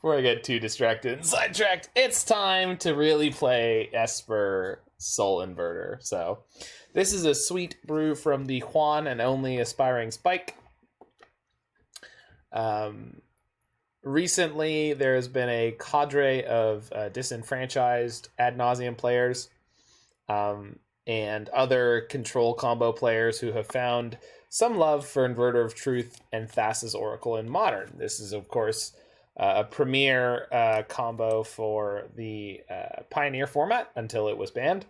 Before I get too distracted and sidetracked, it's time to really play Esper Soul Inverter. So, this is a sweet brew from the Juan and only Aspiringspike. Recently, there's been a cadre of disenfranchised ad nauseum players and other control combo players who have found some love for Inverter of Truth and Thassa's Oracle in Modern. This is, of course, a premier combo for the Pioneer format until it was banned.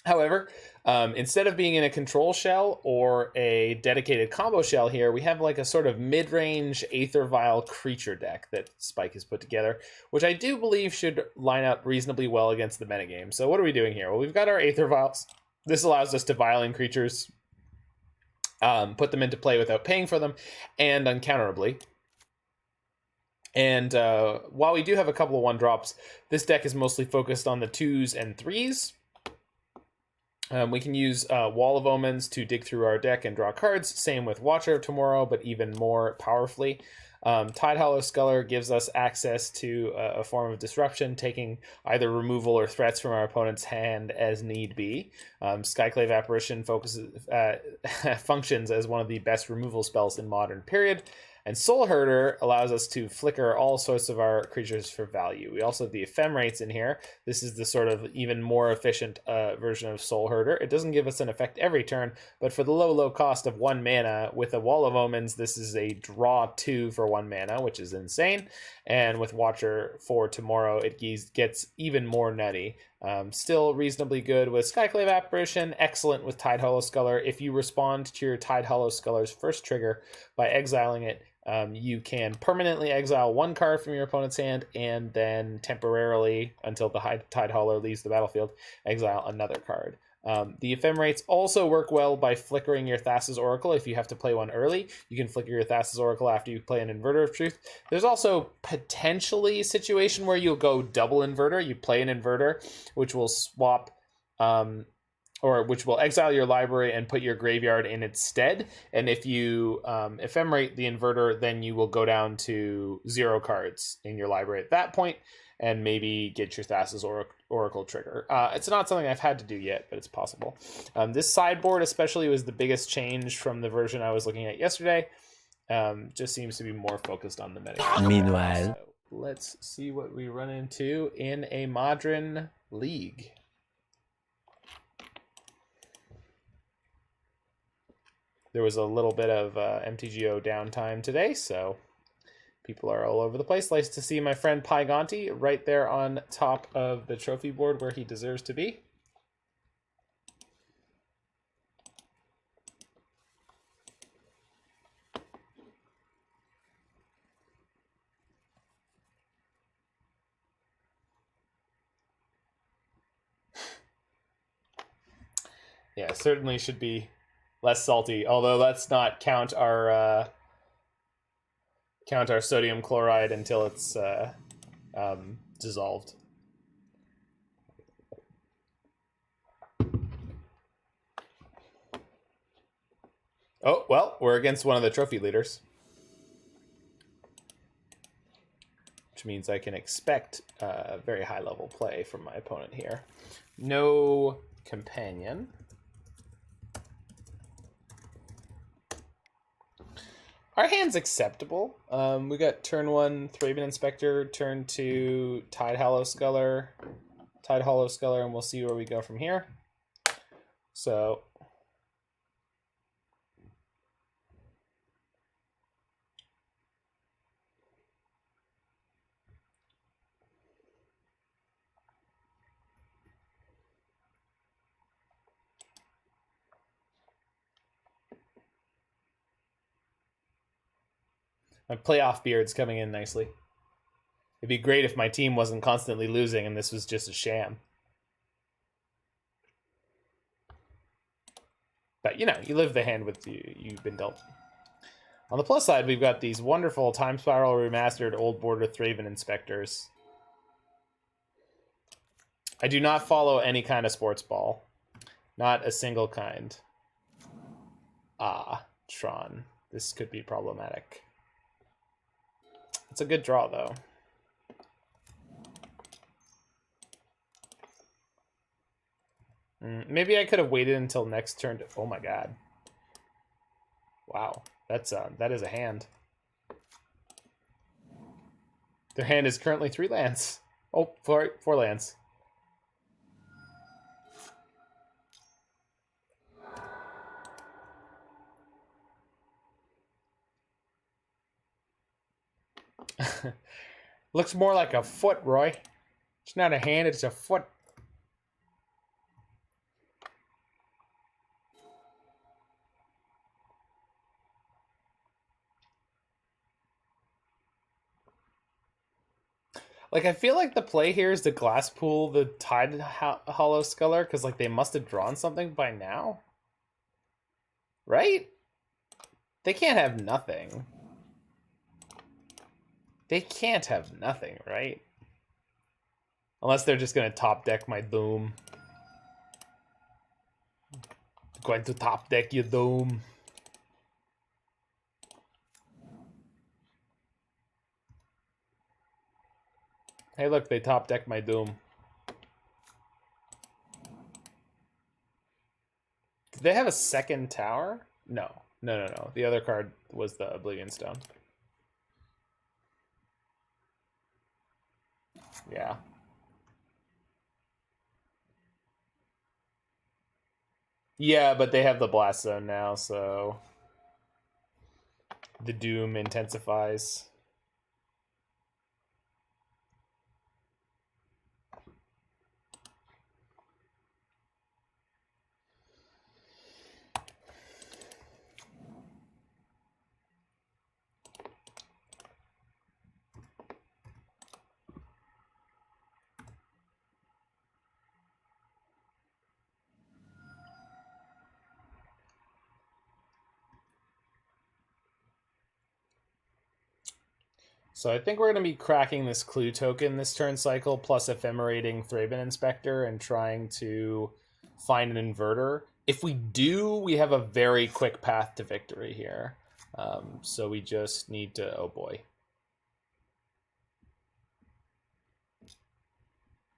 However, instead of being in a control shell or a dedicated combo shell here, we have like a sort of mid-range Aether Vial creature deck that Spike has put together, which I do believe should line up reasonably well against the metagame. So what are we doing here? Well, we've got our Aether Vials. This allows us to vial in creatures, put them into play without paying for them, and uncounterably. And while we do have a couple of 1-drops, this deck is mostly focused on the 2s and 3s. We can use Wall of Omens to dig through our deck and draw cards. Same with Watcher of Tomorrow, but even more powerfully. Tidehollow Sculler gives us access to a form of disruption, taking either removal or threats from our opponent's hand as need be. Skyclave Apparition functions as one of the best removal spells in Modern, period. And Soulherder allows us to flicker all sorts of our creatures for value. We also have the Ephemerates in here. This is the sort of even more efficient version of Soulherder. It doesn't give us an effect every turn, but for the low cost of 1 mana, with a Wall of Omens, this is a draw 2 for 1 mana, which is insane. And with Watcher for Tomorrow, it gets even more nutty. Still reasonably good with Skyclave Apparition, excellent with Tidehollow Sculler. If you respond to your Tidehollow Sculler's first trigger by exiling it, you can permanently exile 1 card from your opponent's hand and then temporarily, until the Tidehollow leaves the battlefield, exile another card. The Ephemerates also work well by flickering your Thassa's Oracle. If you have to play one early, you can flicker your Thassa's Oracle after you play an Inverter of Truth. There's also potentially a situation where you'll go double Inverter. You play an Inverter, which will swap, or which will exile your library and put your graveyard in its stead. And if you Ephemerate the Inverter, then you will go down to 0 cards in your library at that point, and maybe get your Thassa's Oracle trigger. It's not something I've had to do yet, but it's possible. This sideboard especially was the biggest change from the version I was looking at yesterday. Just seems to be more focused on the meta. Meanwhile, so let's see what we run into in a Modern League. There was a little bit of MTGO downtime today, so people are all over the place. Nice to see my friend Pygonti right there on top of the trophy board where he deserves to be. Yeah, certainly should be less salty, although let's not count our sodium chloride until it's dissolved. Oh, well, we're against one of the trophy leaders, which means I can expect very high level play from my opponent here. No companion. Our hand's acceptable. We got turn 1 Thraben Inspector, turn 2 Tidehollow Sculler, and we'll see where we go from here. So my playoff beard's coming in nicely. It'd be great if my team wasn't constantly losing and this was just a sham. But, you know, you live the hand with you've been dealt. On the plus side, we've got these wonderful Time Spiral Remastered Old Border Thraben Inspectors. I do not follow any kind of sports ball. Not a single kind. Ah, Tron. This could be problematic. It's a good draw, though. Maybe I could have waited until next turn to... Oh my god. Wow. That is a hand. Their hand is currently 3 lands. Oh, 4 lands. Looks more like a foot, Roy. It's not a hand, it's a foot. Like, I feel like the play here is to Glasspool the Tidehollow Sculler, because, like, they must have drawn something by now. Right? They can't have nothing. They can't have nothing, right? Unless they're just going to top deck my Doom. Going to top deck your Doom. Hey, look, they top deck my Doom. Did they have a second tower? No. No. The other card was the Oblivion Stone. Yeah. Yeah, but they have the Blast Zone now, so the Doom intensifies. So I think we're going to be cracking this clue token this turn cycle, plus ephemerating Thraben Inspector and trying to find an inverter. If we do, we have a very quick path to victory here. So we just need to... Oh boy.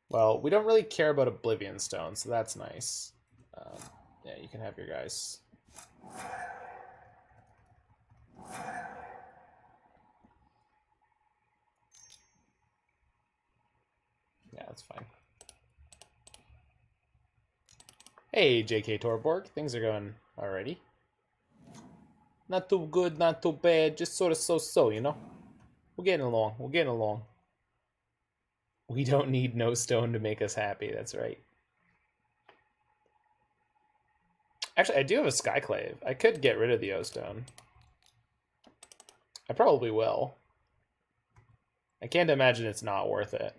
Well, we don't really care about Oblivion Stone, so that's nice. Yeah, you can have your guys. Yeah, that's fine. Hey, JK Torborg. Things are going alrighty. Not too good, not too bad. Just sort of so-so, you know? We're getting along. We're getting along. We don't need no stone to make us happy. That's right. Actually, I do have a Skyclave. I could get rid of the O-Stone. I probably will. I can't imagine it's not worth it.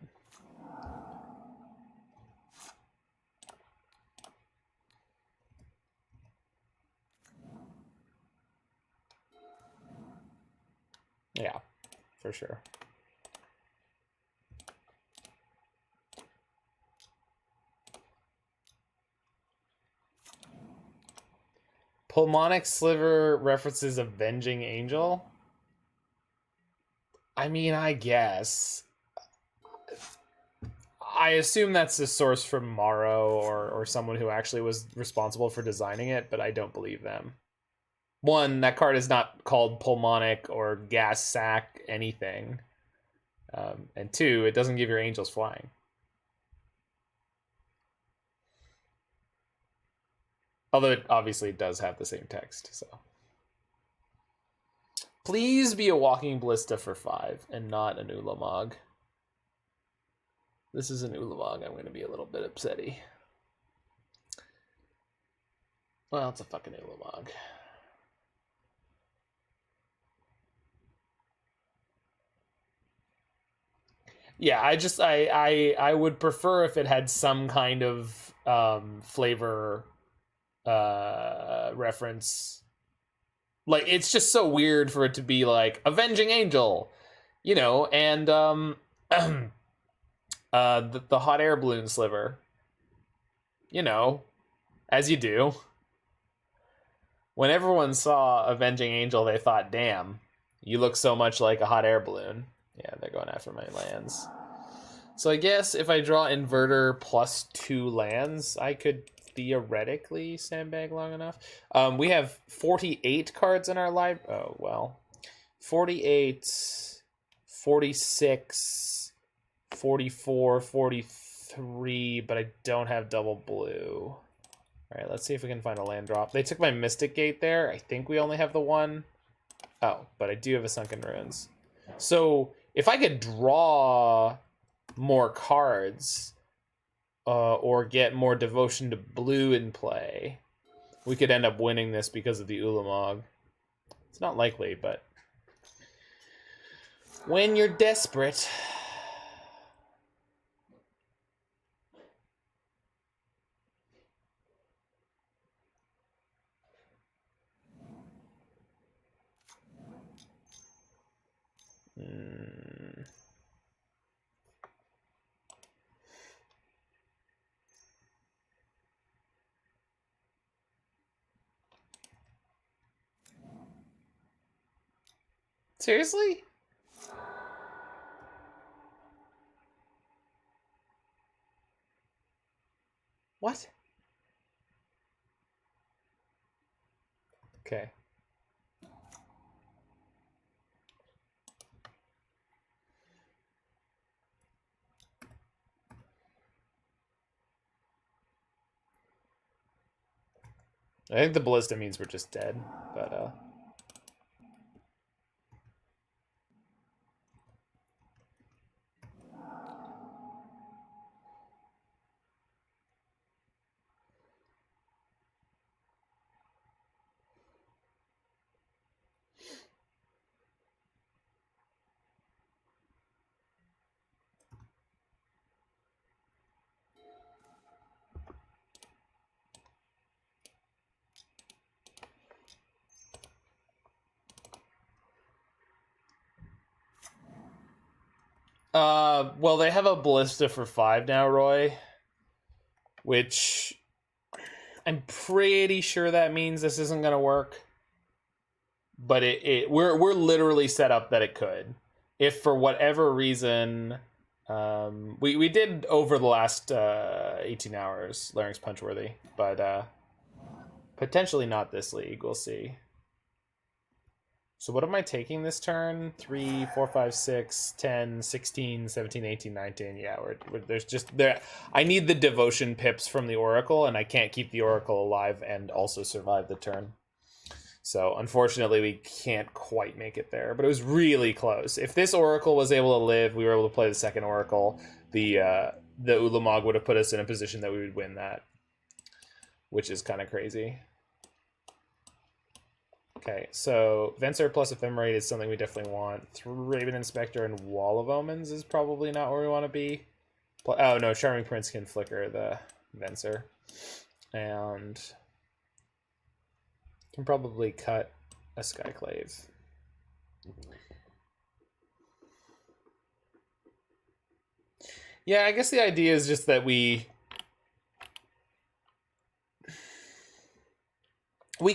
Yeah, for sure. Pulmonic Sliver references Avenging Angel? I mean, I guess. I assume that's the source from Morrow or someone who actually was responsible for designing it, but I don't believe them. One, that card is not called Pulmonic or Gas Sack anything. And two, it doesn't give your angels flying. Although it obviously does have the same text, so. Please be a Walking Ballista for 5 and not an Ulamog. This is an Ulamog. I'm going to be a little bit upsetty. Well, it's a fucking Ulamog. Yeah, I would prefer if it had some kind of flavor reference. Like, it's just so weird for it to be like Avenging Angel, you know, and the hot air balloon sliver, you know, as you do. When everyone saw Avenging Angel, they thought, damn, you look so much like a hot air balloon. Yeah, they're going after my lands. So I guess if I draw Inverter plus 2 lands, I could theoretically sandbag long enough. We have 48 cards in our live. Oh, well. 48, 46, 44, 43, but I don't have double blue. All right, let's see if we can find a land drop. They took my Mystic Gate there. I think we only have the one. Oh, but I do have a Sunken Ruins. So if I could draw more cards or get more Devotion to Blue in play, we could end up winning this because of the Ulamog. It's not likely, but when you're desperate. Seriously? What? Okay. I think the Ballista means we're just dead, but well, they have a Ballista for 5 now, Roy, which I'm pretty sure that means this isn't gonna work. But we're literally set up that it could. If for whatever reason, we did over the last 18 hours Larynx Punchworthy, but potentially not this league. We'll see. So what am I taking this turn? 3, 4, 5, 6, 10, 16, 17, 18, 19. Yeah, there's just there. I need the Devotion pips from the Oracle, and I can't keep the Oracle alive and also survive the turn. So unfortunately, we can't quite make it there, but it was really close. If this Oracle was able to live, we were able to play the second Oracle, the Ulamog would have put us in a position that we would win that, which is kind of crazy. Okay, so Venser plus Ephemerate is something we definitely want. Thraben Inspector and Wall of Omens is probably not where we want to be. Oh no, Charming Prince can flicker the Venser. And can probably cut a Skyclave. Yeah, I guess the idea is just that we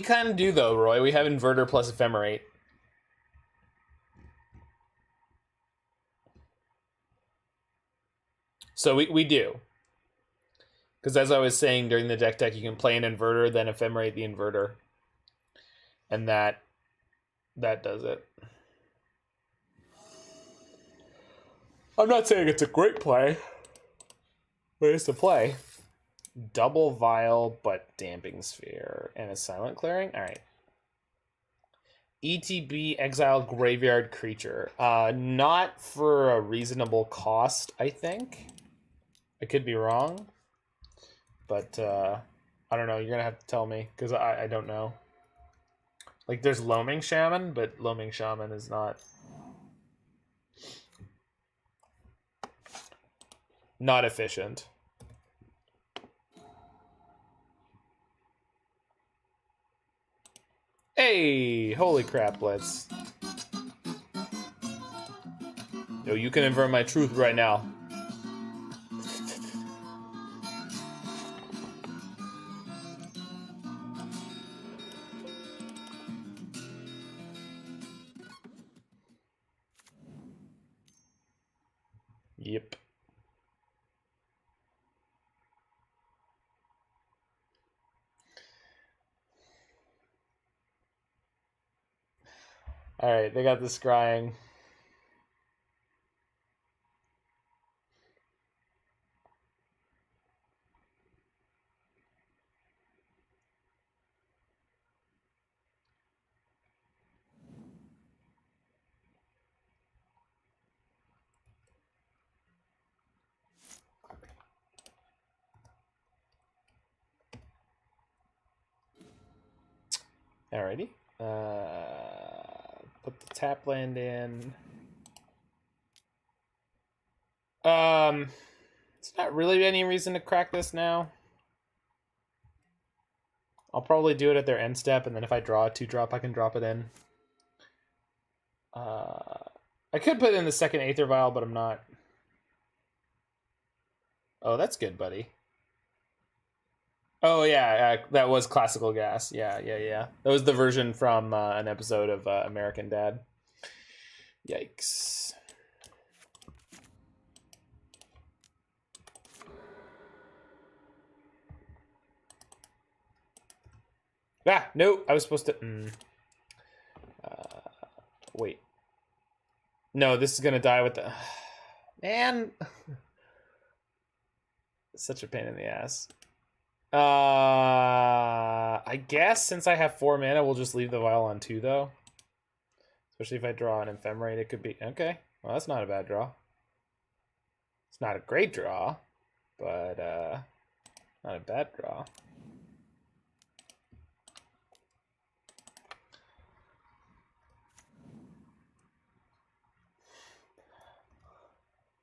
kind of do, though, Roy. We have Inverter plus Ephemerate. So we do. Because as I was saying during the deck, you can play an Inverter, then Ephemerate the Inverter. And that does it. I'm not saying it's a great play, but it's a play. Double Vial, but Damping Sphere and a Silent Clearing. All right. ETB Exile Graveyard Creature. Not for a reasonable cost, I think. I could be wrong, but I don't know. You're gonna have to tell me because I don't know. Like, there's Loaming Shaman, but Loaming Shaman is not efficient. Hey, holy crap, Blitz. Yo, you can invert my truth right now. Yep. Alright, they got the scrying. Alrighty. Put the tap land in. It's not really any reason to crack this now. I'll probably do it at their end step, and then if I draw a 2-drop, I can drop it in. I could put in the second Aether Vial, but I'm not. Oh, that's good, buddy. Oh, yeah, that was Classical Gas. Yeah. That was the version from an episode of American Dad. Yikes. Ah, no, I was supposed to... wait. No, this is going to die with the... Man! Such a pain in the ass. I guess since I have 4 mana, we'll just leave the vial on 2, though. Especially if I draw an Ephemerate, it could be... Okay, well, that's not a bad draw. It's not a great draw, but not a bad draw.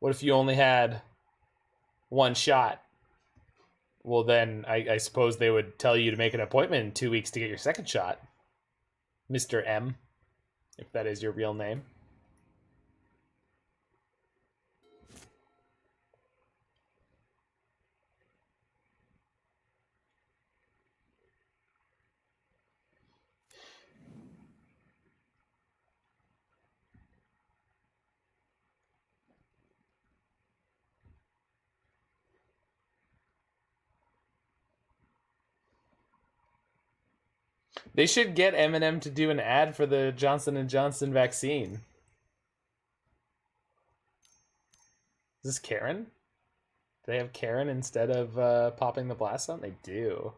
What if you only had 1 shot? Well, then I suppose they would tell you to make an appointment in 2 weeks to get your second shot. Mr. M, if that is your real name. They should get Eminem to do an ad for the Johnson & Johnson vaccine. Is this Karen? Do they have Karen instead of popping the blast on? They do.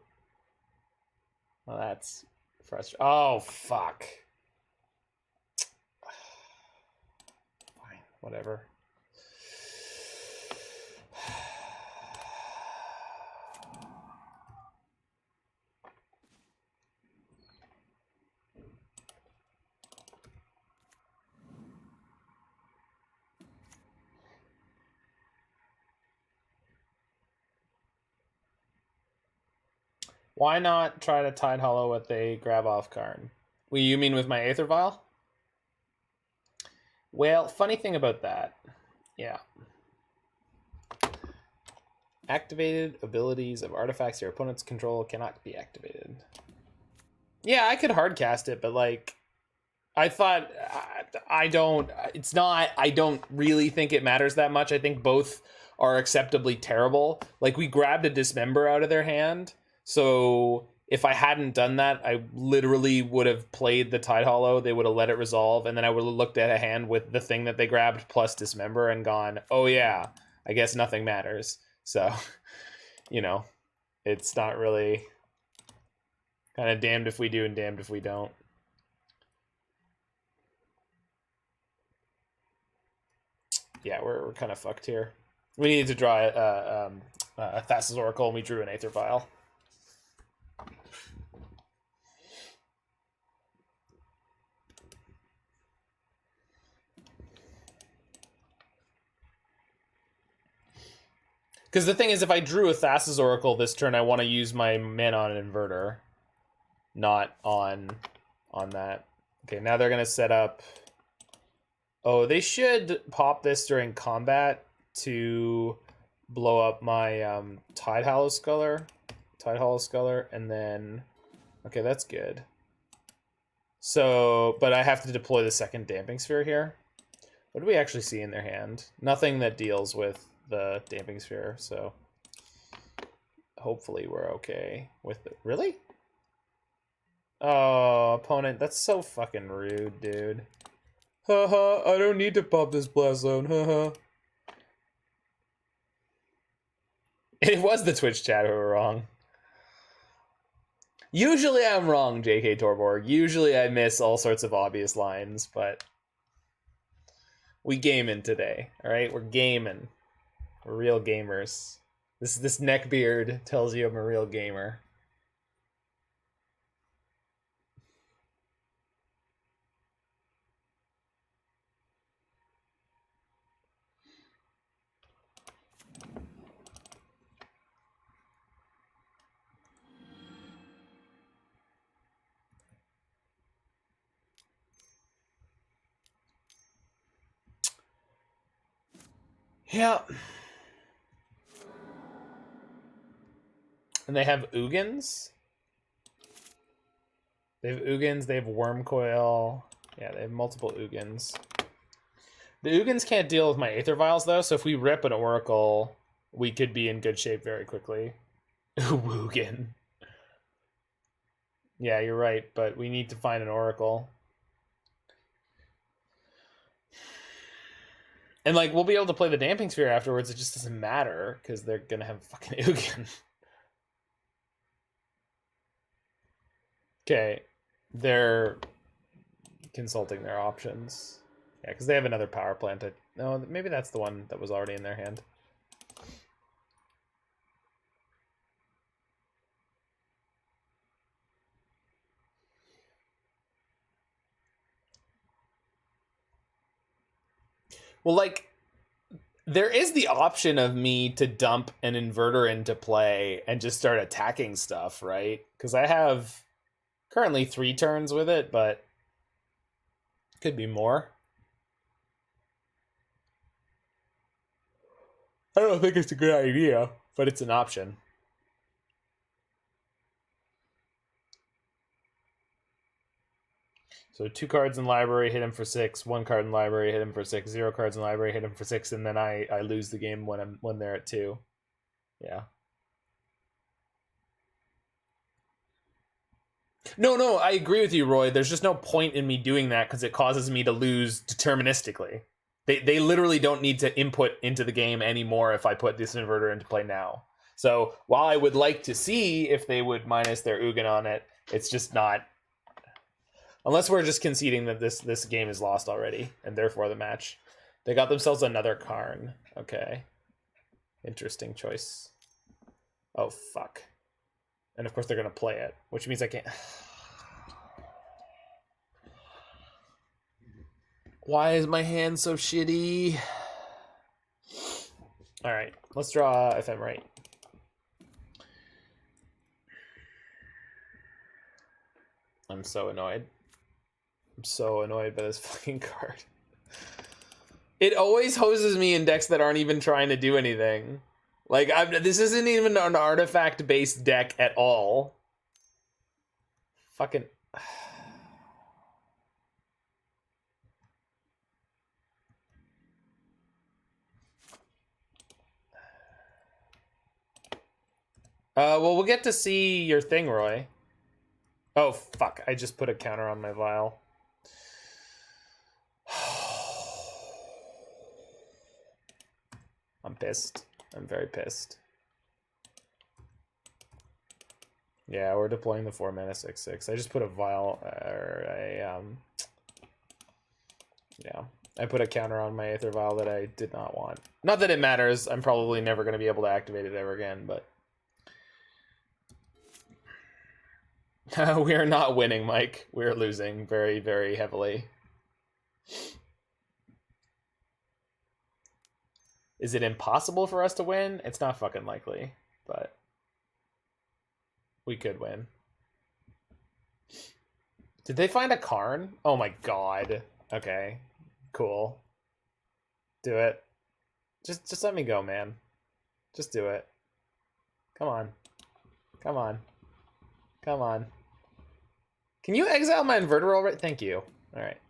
Well, that's frustrating. Oh, fuck. Fine, whatever. Why not try to Tidehollow with a grab off card? Well, you mean with my Aether Vial? Well, funny thing about that. Yeah. Activated abilities of artifacts your opponent's control cannot be activated. Yeah, I could hardcast it, but like, I thought, I don't really think it matters that much. I think both are acceptably terrible. Like, we grabbed a Dismember out of their hand. So if I hadn't done that, I literally would have played the Tidehollow. They would have let it resolve, and then I would have looked at a hand with the thing that they grabbed plus Dismember and gone, oh yeah, I guess nothing matters. So, you know, it's not really kind of damned if we do and damned if we don't. Yeah, we're kind of fucked here. We needed to draw a Thassa's Oracle, and we drew an Aether Vial. Because the thing is, if I drew a Thassa's Oracle this turn, I want to use my mana on an Inverter, not on that. Okay, now they're going to set up... Oh, they should pop this during combat to blow up my Tidehollow Sculler. And then... Okay, that's good. So, but I have to deploy the second Damping Sphere here. What do we actually see in their hand? Nothing that deals with the Damping Sphere, so hopefully we're okay with it. Really? Oh, opponent, that's so fucking rude, dude. Haha, I don't need to pop this blast zone, haha. It was the Twitch chat who were wrong. Usually I'm wrong, JK Torborg. Usually I miss all sorts of obvious lines, but we gaming today, alright? We're gaming. We're real gamers. This neckbeard tells you I'm a real gamer. Yeah. And they have Ugins. They have Ugins, they have Wormcoil. Yeah, they have multiple Ugins. The Ugins can't deal with my Aether Vials, though, so if we rip an Oracle, we could be in good shape very quickly. Ugin. Yeah, you're right, but we need to find an Oracle. And, like, we'll be able to play the Damping Sphere afterwards, it just doesn't matter, because they're gonna have fucking Ugin. Okay, they're consulting their options. Yeah, because they have another power plant. No, maybe that's the one that was already in their hand. Well, like, there is the option of me to dump an inverter into play and just start attacking stuff, right? Because I have currently 3 turns with it, but could be more. I don't think it's a good idea, but it's an option. So 2 cards in library, hit him for 6. 1 card in library, hit him for 6. 0 cards in library, hit him for 6, and then I lose the game when they're at 2. Yeah. No, I agree with you, Roy. There's just no point in me doing that because it causes me to lose deterministically. They literally don't need to input into the game anymore if I put this inverter into play now. So while I would like to see if they would minus their Ugin on it, it's just not. Unless we're just conceding that this game is lost already, and therefore the match. They got themselves another Karn. Okay. Interesting choice. Oh, fuck. And of course they're going to play it, which means I can't. Why is my hand so shitty? Alright, let's draw Ephemerate. I'm so annoyed. I'm so annoyed by this fucking card. It always hoses me in decks that aren't even trying to do anything. Like, this isn't even an artifact-based deck at all. Fucking... well, we'll get to see your thing, Roy. Oh, fuck. I just put a counter on my vial. I'm pissed. I'm very pissed. Yeah, we're deploying the 4 mana 6/6. I just put a vial or a yeah. I put a counter on my Aether Vial that I did not want. Not that it matters. I'm probably never going to be able to activate it ever again, but we are not winning, Mike. We're losing very, very heavily. Is it impossible for us to win? It's not fucking likely, but we could win. Did they find a Karn? Oh my god. Okay. Cool. Do it. Just let me go, man. Just do it. Come on. Come on. Come on. Can you exile my inverter already? Thank you. Alright.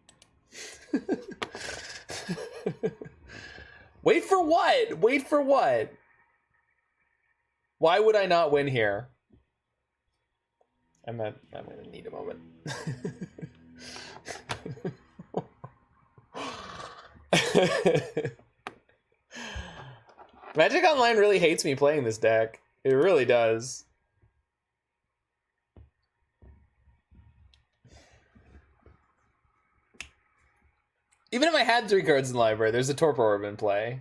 Wait for what? Wait for what? Why would I not win here? I'm gonna need a moment. Magic Online really hates me playing this deck. It really does. Even if I had 3 cards in the library, there's a Torpor Orb in play.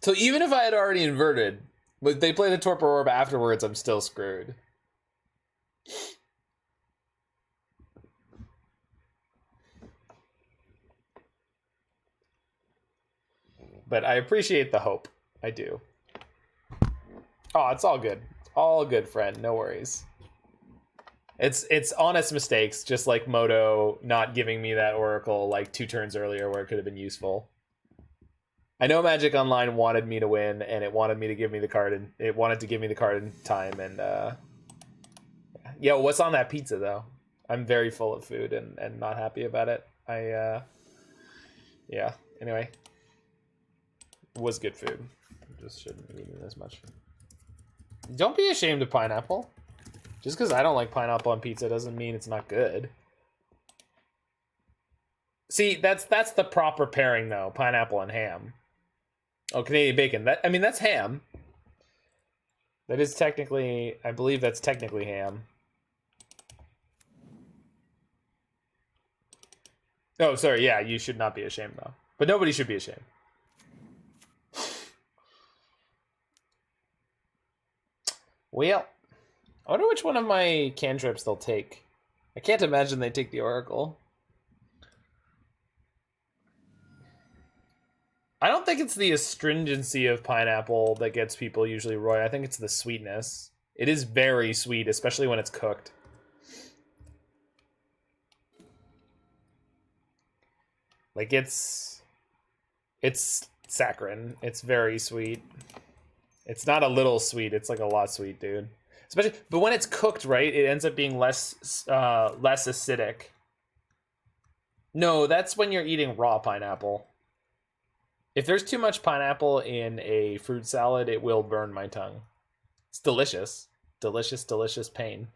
So even if I had already inverted, but they play the Torpor Orb afterwards, I'm still screwed. But I appreciate the hope. I do. Oh, it's all good. It's all good, friend. No worries. It's honest mistakes, just like Moto not giving me that Oracle like 2 turns earlier where it could have been useful. I know Magic Online wanted me to win, and it wanted me to give me the card, and it wanted to give me the card in time. And yo, what's on that pizza though? I'm very full of food and not happy about it. Yeah. Anyway, it was good food. Just shouldn't be eating as much. Don't be ashamed of pineapple. Just because I don't like pineapple on pizza doesn't mean it's not good. See, that's the proper pairing though, pineapple and ham. Oh, Canadian bacon. That's ham. That is technically, I believe that's technically ham. Oh, sorry, yeah, you should not be ashamed though. But nobody should be ashamed. Well, I wonder which one of my cantrips they'll take. I can't imagine they take the Oracle. I don't think it's the astringency of pineapple that gets people usually Roy. I think it's the sweetness. It is very sweet, especially when it's cooked. Like it's saccharine. It's very sweet. It's not a little sweet. It's like a lot sweet, dude. Especially, but when it's cooked right, it ends up being less acidic. No, that's when you're eating raw pineapple. If there's too much pineapple in a fruit salad, it will burn my tongue. It's delicious. Delicious, delicious pain.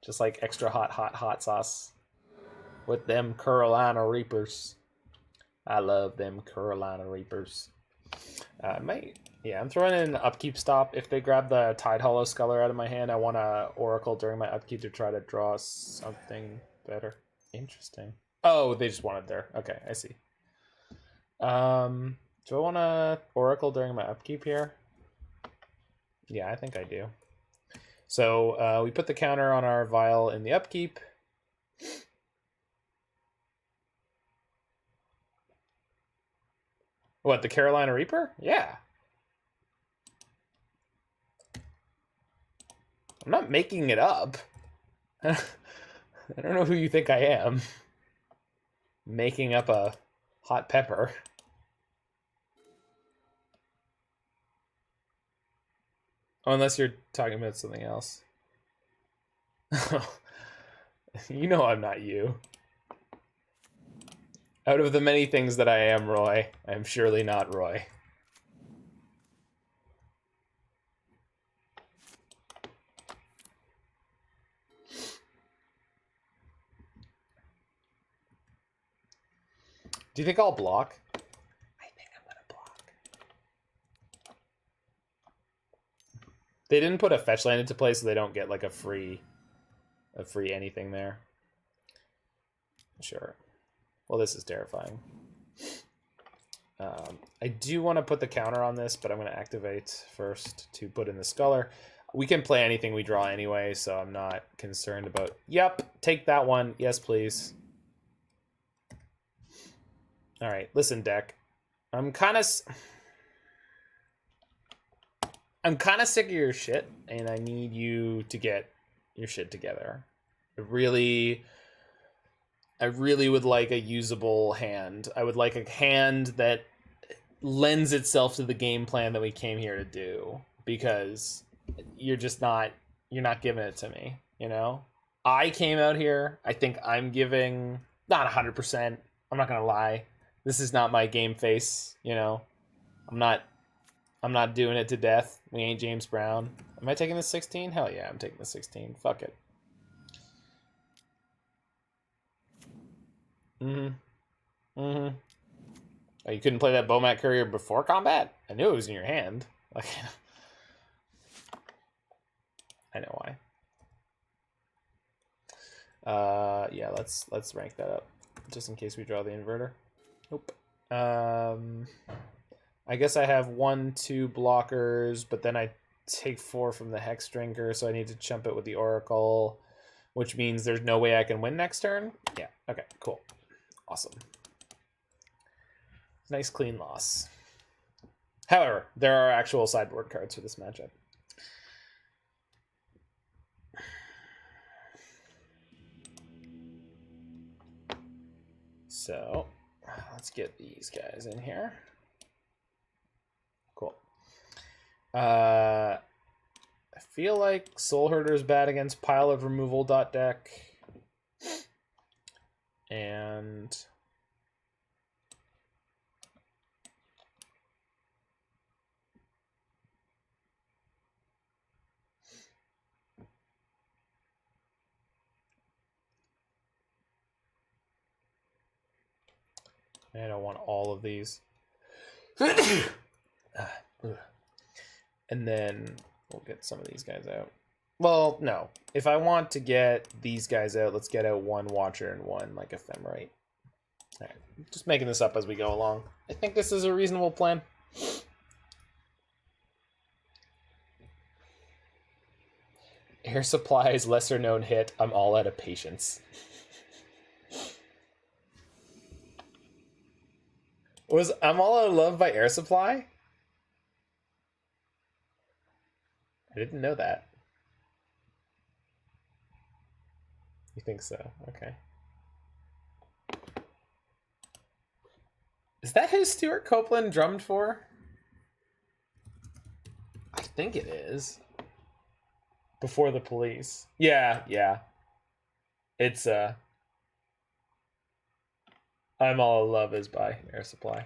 Just like extra hot sauce. With them Carolina Reapers. I love them Carolina Reapers. I'm throwing in an upkeep stop. If they grab the Tidehollow Sculler out of my hand, I want to Oracle during my upkeep to try to draw something better. Interesting. Oh, they just want it there. Okay, I see. Do I want to Oracle during my upkeep here? Yeah, I think I do. So we put the counter on our vial in the upkeep. What, the Carolina Reaper? Yeah. I'm not making it up. I don't know who you think I am. Making up a hot pepper. Oh, unless you're talking about something else. You know I'm not you. Out of the many things that I am, Roy, I am surely not Roy. Do you think I'll block? I think I'm gonna block. They didn't put a fetch land into play, so they don't get like a free anything there. Sure. Well, this is terrifying. I do want to put the counter on this, but I'm going to activate first to put in the Sculler. We can play anything we draw anyway, so I'm not concerned about... Yep, take that one. Yes, please. All right, listen, deck. I'm kind of sick of your shit, and I need you to get your shit together. I really would like a usable hand. I would like a hand that lends itself to the game plan that we came here to do, because you're not giving it to me, you know? I came out here, I think I'm giving, not 100%, I'm not gonna lie. This is not my game face, you know? I'm not I'm not doing it to death. We ain't James Brown. Am I taking the 16? Hell yeah, I'm taking the 16. Fuck it. Oh, you couldn't play that Bomat Courier before combat? I knew it was in your hand. Like, I know why. Yeah, let's rank that up just in case we draw the inverter. Nope. I guess I have 1, 2 blockers, but then I take 4 from the Hex Drinker, so I need to chump it with the Oracle, which means there's no way I can win next turn. Yeah. Okay. Cool. Awesome. Nice clean loss. However, there are actual sideboard cards for this matchup. So let's get these guys in here. Cool. I feel like Soulherder is bad against pile of removal deck. And I don't want all of these. And then we'll get some of these guys out. Well, no. If I want to get these guys out, let's get out 1 Watcher and 1 like Ephemerate. All right, just making this up as we go along. I think this is a reasonable plan. Air Supply's lesser known hit. I'm all out of patience. Was I'm All Out of Love by Air Supply? I didn't know that. You think so? Okay. Is that who Stuart Copeland drummed for? I think it is. Before the Police. Yeah, yeah. It's I'm All Out of Love is by Air Supply.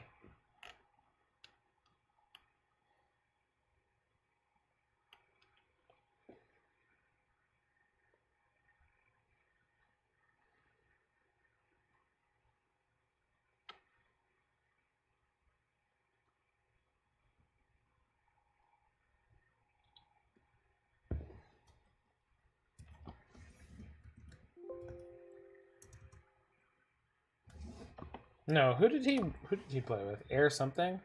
No, who did he play with? Air something?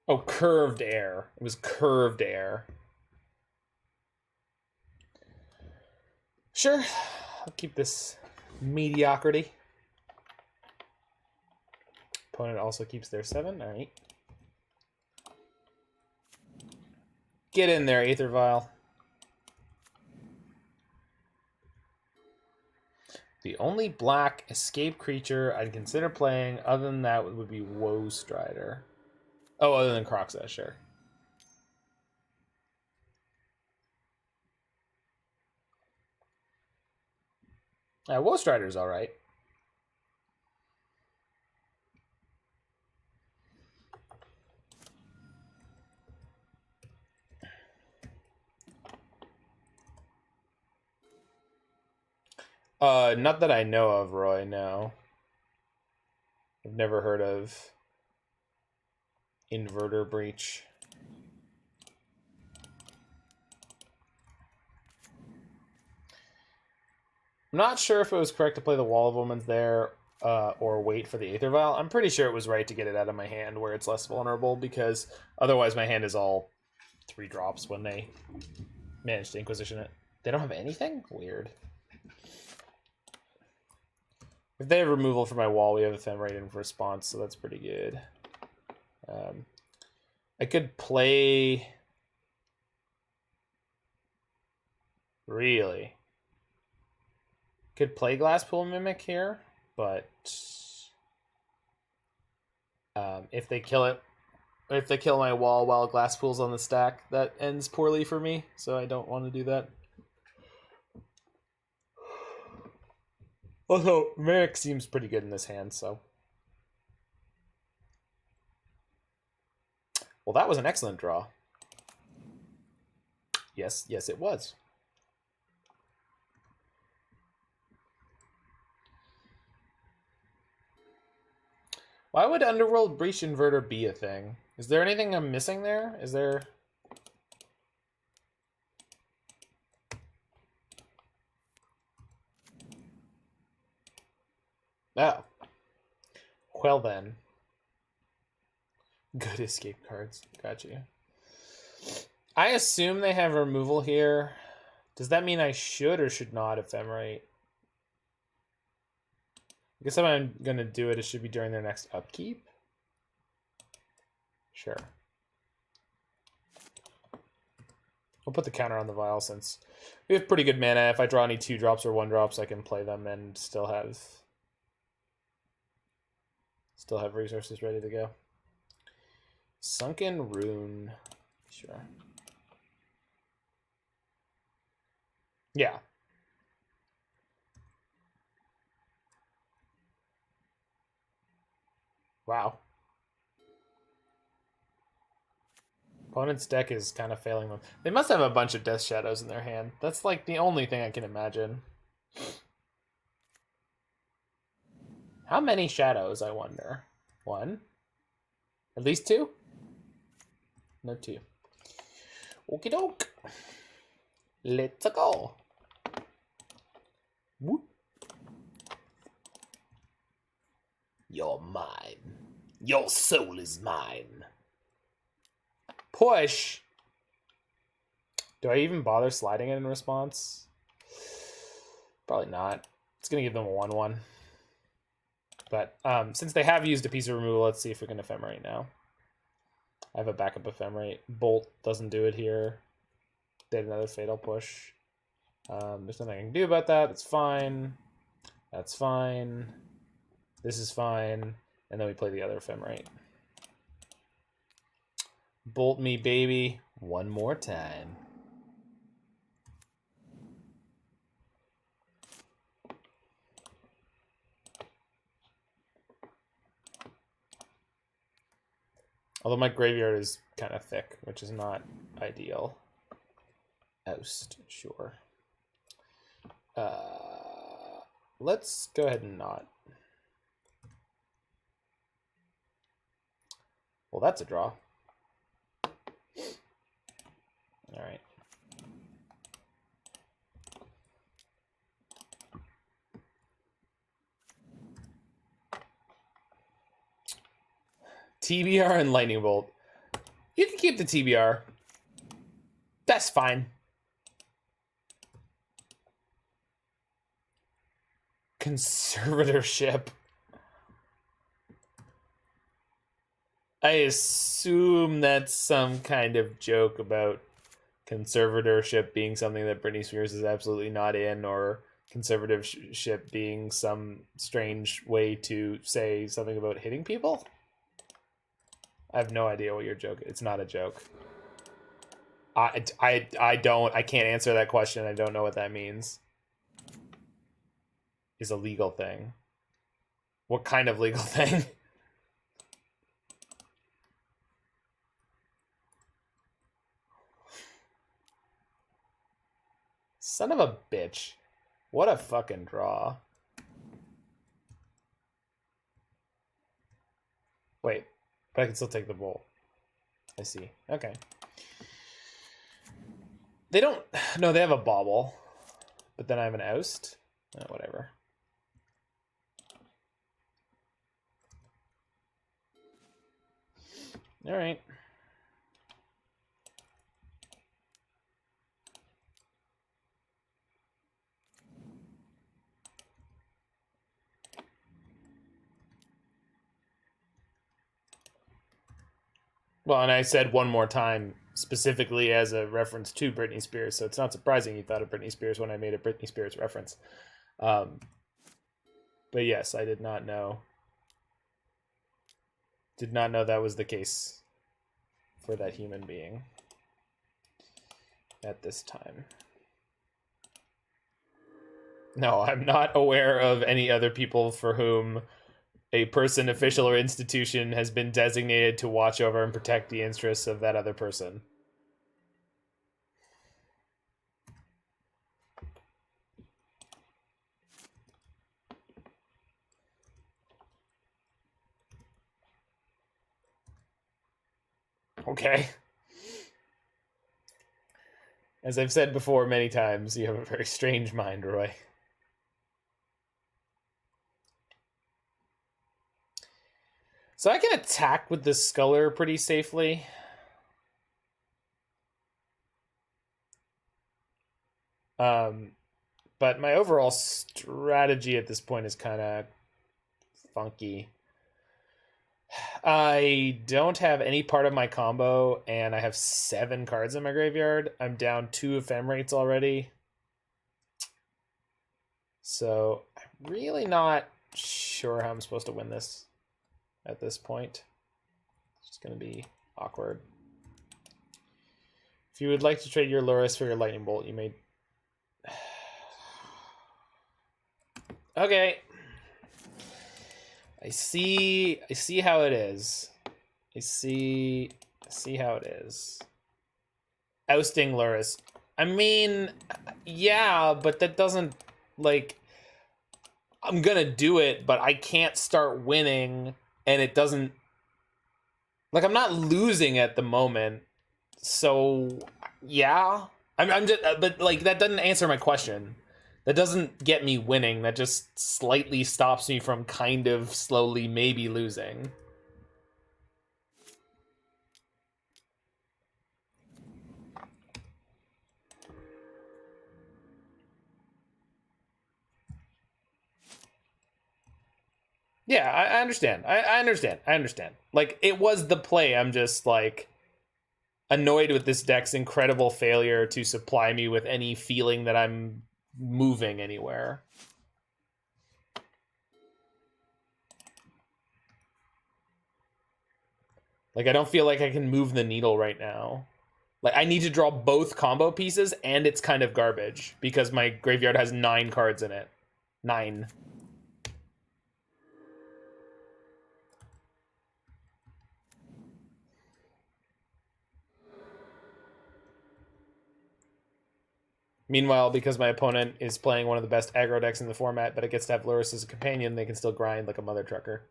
Oh, Curved Air. It was Curved Air. Sure, I'll keep this mediocrity. Opponent also keeps their 7. All right. Get in there, Aether Vial. The only black escape creature I'd consider playing other than that would be Woe Strider. Oh, other than Croxa, sure. Woe Strider's all right. Not that I know of, Roy, no. I've never heard of Inverter Breach. I'm not sure if it was correct to play the Wall of Omens there or wait for the Aether Vial. I'm pretty sure it was right to get it out of my hand where it's less vulnerable, because otherwise my hand is all 3 drops when they manage to Inquisition it. They don't have anything? Weird. If they have removal for my wall, we have Ephemerate in response, so that's pretty good. I could play... Really? Could play Glasspool Mimic here, but... If they kill it, if they kill my wall while Glasspool's on the stack, that ends poorly for me, so I don't want to do that. Also, Merrick seems pretty good in this hand, so. Well, that was an excellent draw. Yes, it was. Why would Underworld Breach Inverter be a thing? Is there anything I'm missing there? Is there... Oh. Well then. Good escape cards. Got you. I assume they have removal here. Does that mean I should or should not Ephemerate? I guess if I'm going to do it, it should be during their next upkeep. Sure. We'll put the counter on the vial since we have pretty good mana. If I draw any 2-drops or 1-drops, I can play them and still have resources ready to go. Sunken Rune. Sure. Yeah. Wow. Opponent's deck is kind of failing them. They must have a bunch of Death Shadows in their hand. That's like the only thing I can imagine. How many shadows, I wonder? 1? At least 2? No, 2. Okie doke. Let's go. Whoop. You're mine. Your soul is mine. Push. Do I even bother sliding it in response? Probably not. It's going to give them a 1/1. But since they have used a piece of removal, let's see if we can Ephemerate now. I have a backup Ephemerate. Bolt doesn't do it here. Did another Fatal Push. There's nothing I can do about that. It's fine. That's fine. This is fine. And then we play the other Ephemerate. Bolt me, baby. One more time. Although my graveyard is kind of thick, which is not ideal. Oust, sure. Let's go ahead and not. Well, that's a draw. All right. TBR and Lightning Bolt. You can keep the TBR. That's fine. Conservatorship. I assume that's some kind of joke about conservatorship being something that Britney Spears is absolutely not in, or conservatorship being some strange way to say something about hitting people. I have no idea what your joke is. It's not a joke. I can't answer that question. I don't know what that means. Is a legal thing. What kind of legal thing? Son of a bitch. What a fucking draw. Wait, but I can still take the bolt. I see. Okay. They don't... No, they have a bauble. But then I have an Oust. Oh, whatever. All right. Well, and I said one more time specifically as a reference to Britney Spears, so it's not surprising you thought of Britney Spears when I made a Britney Spears reference. But yes, I did not know. Did not know that was the case for that human being at this time. No, I'm not aware of any other people for whom a person, official, or institution has been designated to watch over and protect the interests of that other person. Okay. As I've said before many times, you have a very strange mind, Roy. So I can attack with this Sculler pretty safely. But my overall strategy at this point is kind of funky. I don't have any part of my combo, and I have 7 cards in my graveyard. I'm down 2 Ephemerates already. So I'm really not sure how I'm supposed to win this at this point. It's going to be awkward. If you would like to trade your Lurrus for your Lightning Bolt, you may... Okay. I see how it is. I see how it is. Ousting Lurrus. I mean, yeah, but that doesn't, like, I'm gonna do it, but I can't start winning, and it doesn't, like, I'm not losing at the moment, so, yeah. I'm just, but, like, that doesn't answer my question. That doesn't get me winning. That just slightly stops me from kind of slowly maybe losing. Yeah, I understand. I understand. Like, it was the play. I'm just, like, annoyed with this deck's incredible failure to supply me with any feeling that I'm moving anywhere. Like, I don't feel like I can move the needle right now. Like, I need to draw both combo pieces, and it's kind of garbage because my graveyard has 9 cards in it. 9. Meanwhile, because my opponent is playing one of the best aggro decks in the format, but it gets to have Lurrus as a companion, they can still grind like a mother trucker.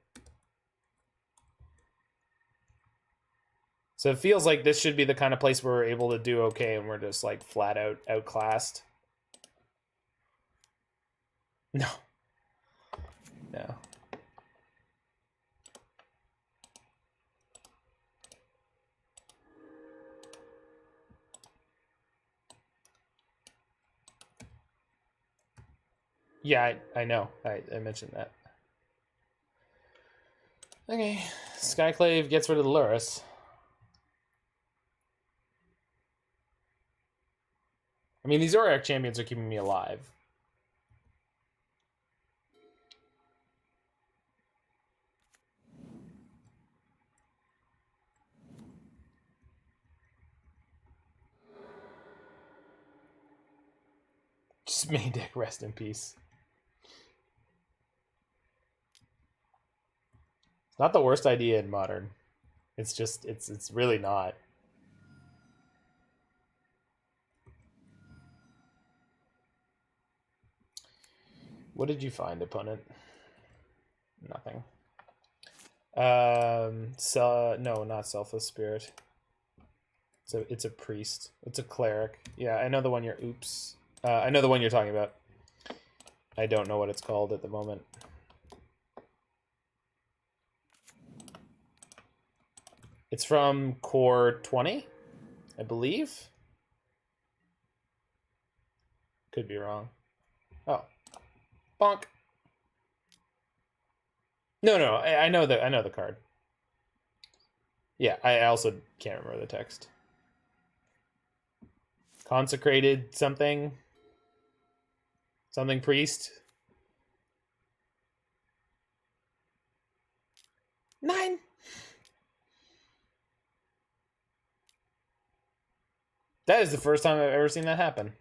So it feels like this should be the kind of place where we're able to do okay, and we're just, like, flat out outclassed. No. No. Yeah, I know. I mentioned that. Okay. Skyclave gets rid of the Lurrus. I mean, these Auriok Champions are keeping me alive. Just main deck, rest in peace. It's not the worst idea in Modern. It's just, it's really not. What did you find, opponent? Nothing. So no, not Selfless Spirit. It's a priest. It's a cleric. Yeah, I know the one you're. Oops. I know the one you're talking about. I don't know what it's called at the moment. It's from Core 20, I believe. Could be wrong. Oh, bonk. No, I know the card. Yeah, I also can't remember the text. Consecrated something priest. 9. That is the first time I've ever seen that happen.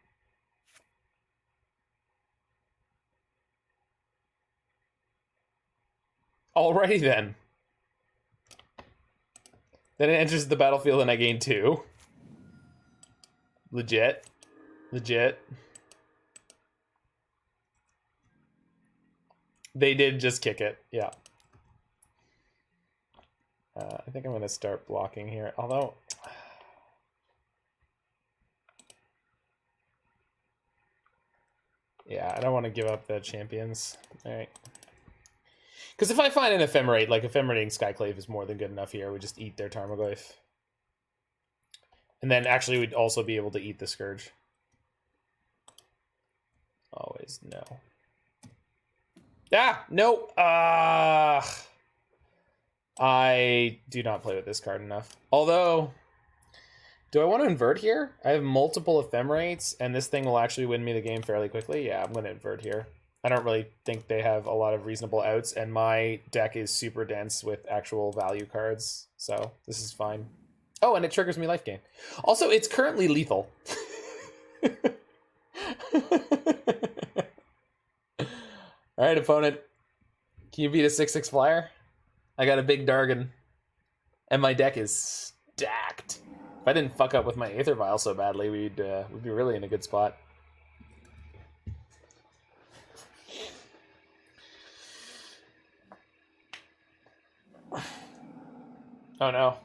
Alrighty then. Then it enters the battlefield and I gain 2. Legit. Legit. They did just kick it, yeah. I think I'm going to start blocking here, although... Yeah, I don't want to give up the champions. Alright. Because if I find an Ephemerate, like Ephemerating Skyclave is more than good enough here. We just eat their Tarmogoyf. And then actually we'd also be able to eat the Scourge. Always no. Ah! No! I do not play with this card enough. Although, do I want to invert here? I have multiple Ephemerates, and this thing will actually win me the game fairly quickly. Yeah, I'm going to invert here. I don't really think they have a lot of reasonable outs, and my deck is super dense with actual value cards, so this is fine. Oh, and it triggers me life gain. Also, it's currently lethal. Alright, opponent. Can you beat a 6/6 flyer? I got a big Dargon. And my deck is stacked. If I didn't fuck up with my Aether Vial so badly, we'd be really in a good spot. Oh no.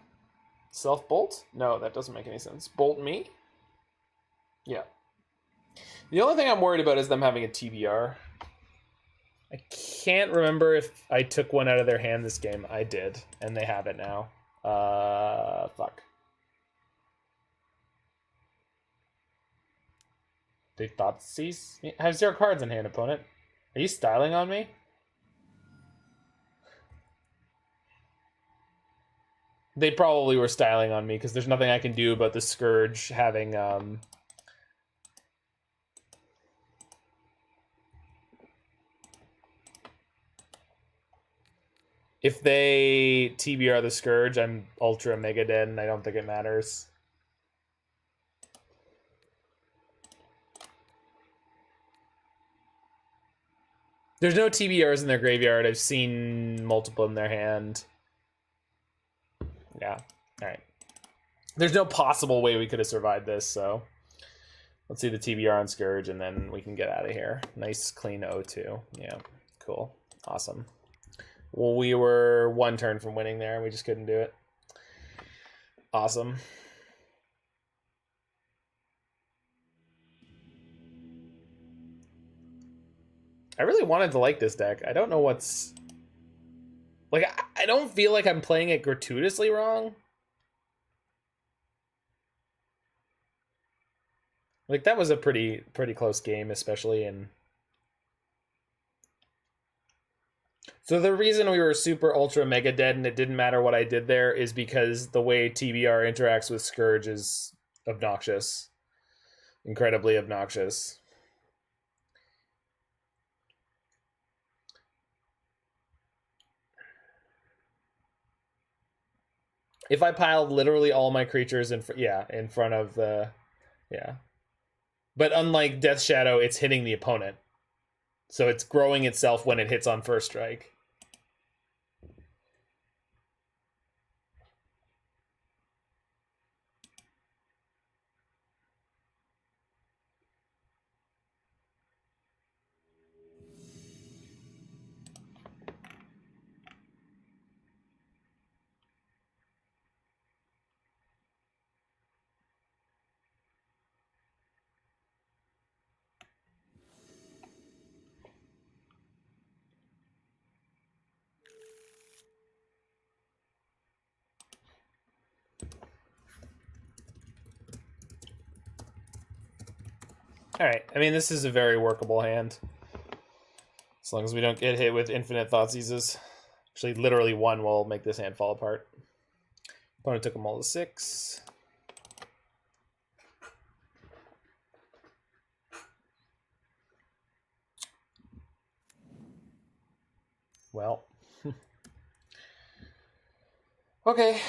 Self-bolt? No, that doesn't make any sense. Bolt me? Yeah. The only thing I'm worried about is them having a TBR. I can't remember if I took one out of their hand this game. I did, and they have it now. Fuck. They thought cease? I have 0 cards in hand, opponent. Are you styling on me? They probably were styling on me because there's nothing I can do about the Scourge having if they TBR the Scourge, I'm ultra mega dead, and I don't think it matters. There's no TBRs in their graveyard. I've seen multiple in their hand. Yeah, alright. There's no possible way we could have survived this, so... Let's see the TBR on Scourge, and then we can get out of here. Nice, clean 0-2. Yeah, cool. Awesome. Well, we were 1 turn from winning there, and we just couldn't do it. Awesome. I really wanted to like this deck. I don't know what's... Like, I don't feel like I'm playing it gratuitously wrong. Like, that was a pretty close game, especially in... So the reason we were super ultra mega dead and it didn't matter what I did there is because the way TBR interacts with Scourge is obnoxious. Incredibly obnoxious. If I piled literally all my creatures in front of the... Yeah. But unlike Death Shadow, it's hitting the opponent. So it's growing itself when it hits on first strike. Alright, I mean, this is a very workable hand. As long as we don't get hit with infinite Thoughtseizes. Actually, literally 1 will make this hand fall apart. Opponent took them all to 6. Well. Okay.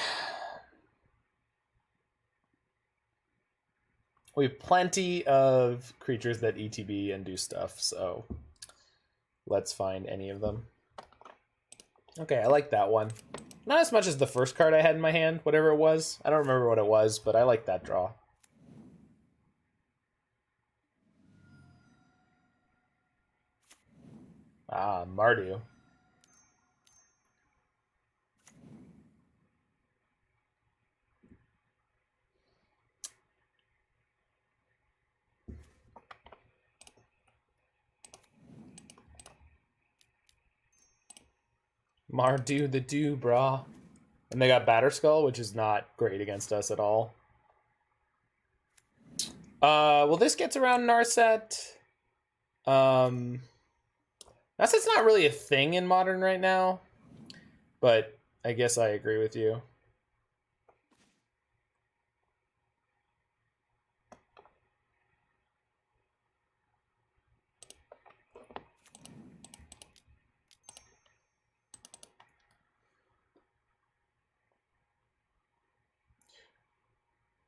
We have plenty of creatures that ETB and do stuff, so let's find any of them. Okay, I like that one. Not as much as the first card I had in my hand, whatever it was. I don't remember what it was, but I like that draw. Ah, Mardu. Mardu the do, brah. And they got Batterskull, which is not great against us at all. Well, this gets around Narset. Narset's not really a thing in Modern right now, but I guess I agree with you.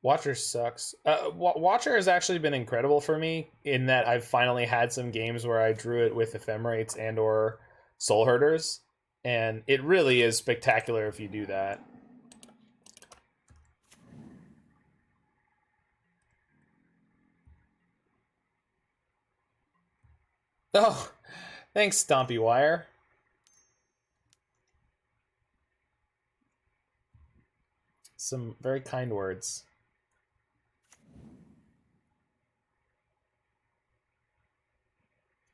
Watcher sucks. Watcher has actually been incredible for me in that I've finally had some games where I drew it with Ephemerates and or Soulherders, and it really is spectacular if you do that. Oh, thanks, Stompy Wire. Some very kind words.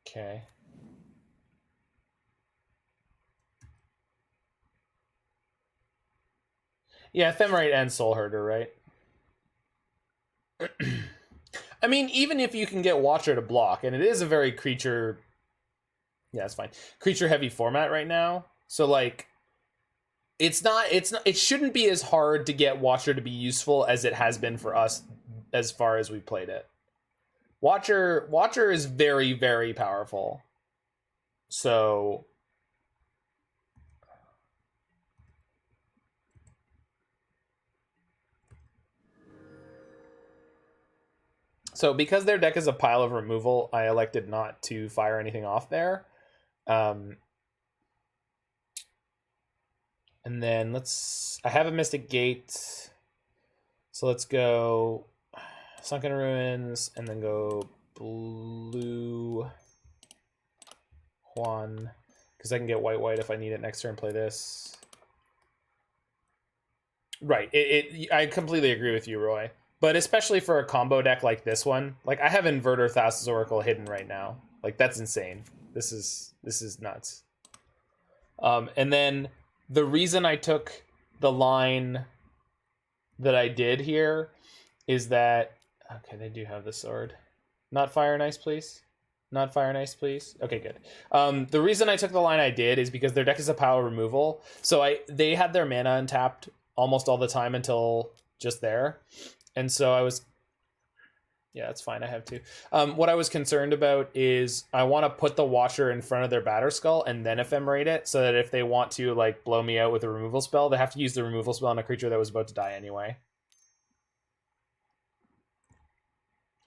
Okay. Yeah, Ephemerate and Soulherder, right? I mean, even if you can get Watcher to block, and it is a very creature... Yeah, it's fine. Creature-heavy format right now. So, like, it shouldn't be as hard to get Watcher to be useful as it has been for us as far as we played it. Watcher is very, very powerful. So because their deck is a pile of removal, I elected not to fire anything off there. And then I have a Mystic Gate. So let's go Sunken Ruins, and then go blue Juan, because I can get white if I need it next turn. Play this. Right. I completely agree with you, Roy. But especially for a combo deck like this one, like I have Inverter Thassa's Oracle hidden right now. Like that's insane. This is nuts. And then the reason I took the line that I did here is that okay, they do have the sword. Not Fire and Ice, please. Not Fire and Ice, please. Okay, good. The reason I took the line I did is because their deck is a power removal. So they had their mana untapped almost all the time until just there. And so I was... Yeah, that's fine. I have to. What I was concerned about is I want to put the Watcher in front of their Batterskull and then Ephemerate it so that if they want to like blow me out with a removal spell, they have to use the removal spell on a creature that was about to die anyway.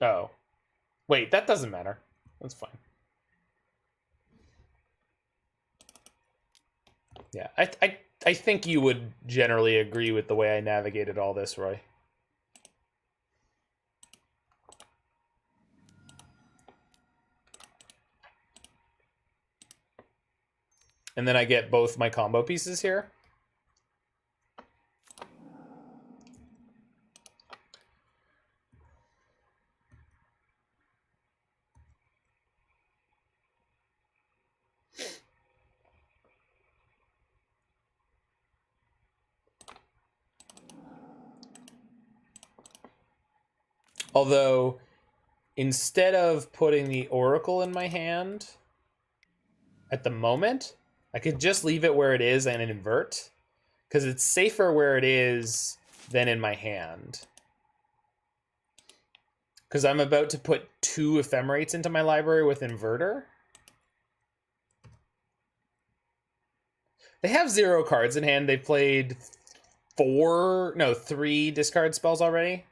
Oh. Wait, that doesn't matter. That's fine. Yeah, I think you would generally agree with the way I navigated all this, Roy. And then I get both my combo pieces here. Although, instead of putting the Oracle in my hand, at the moment, I could just leave it where it is and invert, because it's safer where it is than in my hand. Because I'm about to put 2 Ephemerates into my library with Inverter. They have 0 cards in hand. They've played 3 discard spells already.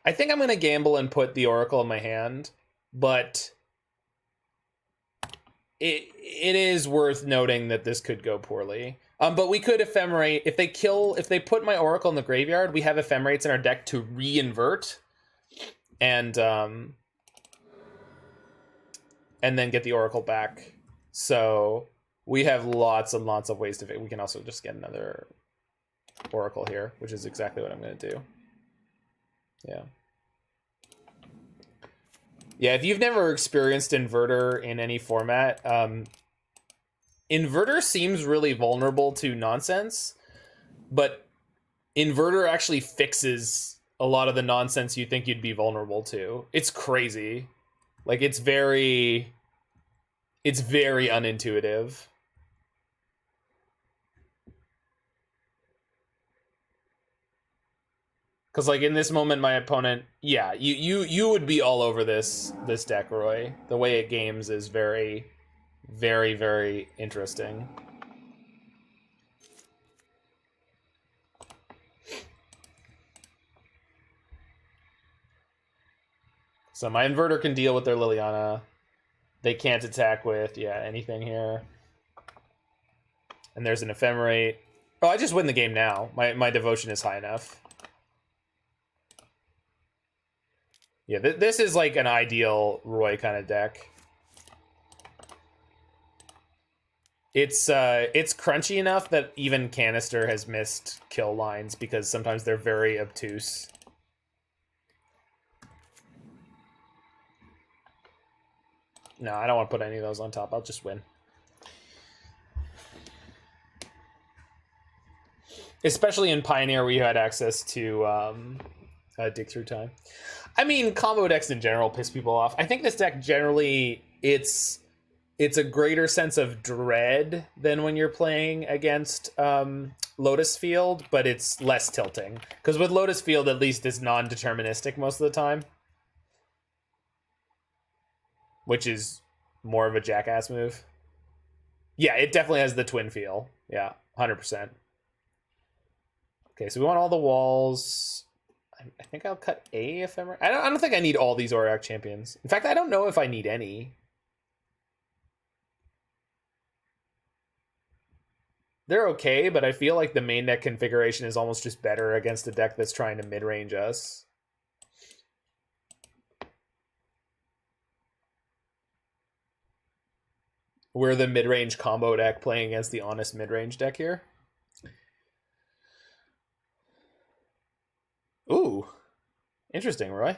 I think I'm going to gamble and put the Oracle in my hand, but it is worth noting that this could go poorly. But we could Ephemerate. If they put my Oracle in the graveyard, we have Ephemerates in our deck to re-invert and then get the Oracle back. So we have lots and lots of ways to... We can also just get another Oracle here, which is exactly what I'm going to do. Yeah. Yeah, if you've never experienced Inverter in any format, Inverter seems really vulnerable to nonsense, but Inverter actually fixes a lot of the nonsense you think you'd be vulnerable to. It's crazy. Like, it's very unintuitive. Because, like, in this moment, my opponent... Yeah, you would be all over this deck, Roy. The way it games is very, very, very interesting. So my Inverter can deal with their Liliana. They can't attack with, yeah, anything here. And there's an Ephemerate. Oh, I just win the game now. My devotion is high enough. Yeah, this is like an ideal Roy kind of deck. It's crunchy enough that even Canister has missed kill lines because sometimes they're very obtuse. No, I don't want to put any of those on top. I'll just win. Especially in Pioneer where you had access to dig through time. I mean, combo decks in general piss people off. I think this deck generally, it's a greater sense of dread than when you're playing against Lotus Field, but it's less tilting. Because with Lotus Field, at least, it's non-deterministic most of the time. Which is more of a jackass move. Yeah, it definitely has the twin feel. Yeah, 100%. Okay, so we want all the walls... I think I'll cut a Ephemerate. I don't think I need all these Auriok Champions. In fact, I don't know if I need any. They're okay, but I feel like the main deck configuration is almost just better against a deck that's trying to mid-range us. We're the mid-range combo deck playing against the honest mid-range deck here. Ooh. Interesting, Roy.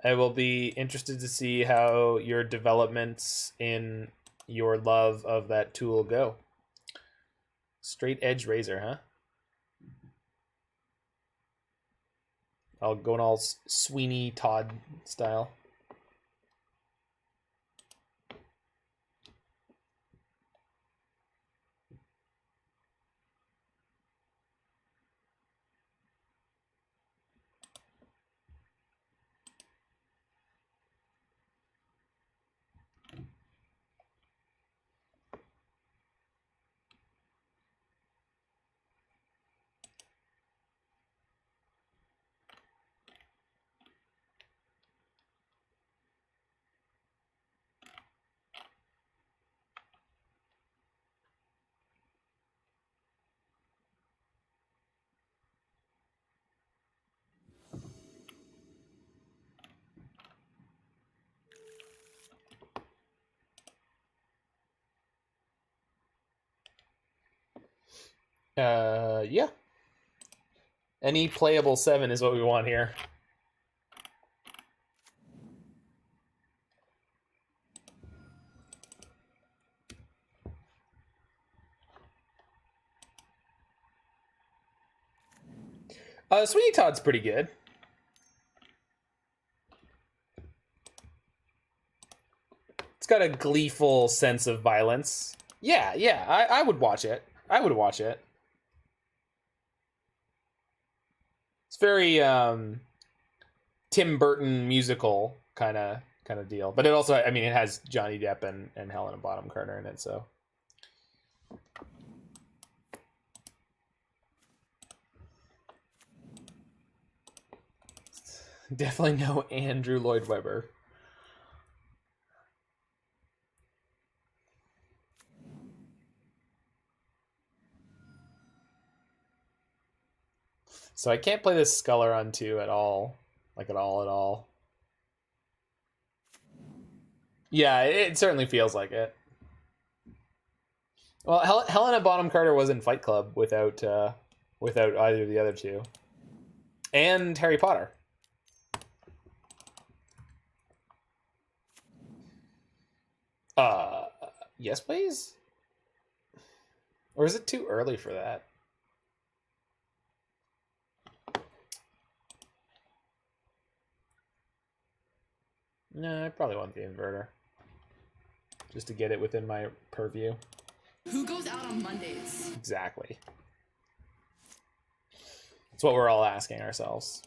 I will be interested to see how your developments in your love of that tool go. Straight edge razor, huh? I'll go in all Sweeney Todd style. Yeah. Any playable 7 is what we want here. Sweeney Todd's pretty good. It's got a gleeful sense of violence. Yeah, I would watch it. I would watch it. It's very Tim Burton musical kind of deal. But it also, I mean, it has Johnny Depp and Helena Bonham Carter in it, so. Definitely no Andrew Lloyd Webber. So I can't play this Sculler on 2 at all. Like at all. Yeah, it certainly feels like it. Well, Helena Bonham Carter was in Fight Club without either of the other two. And Harry Potter. Yes, please? Or is it too early for that? No, I probably want the inverter. Just to get it within my purview. Who goes out on Mondays? Exactly. That's what we're all asking ourselves.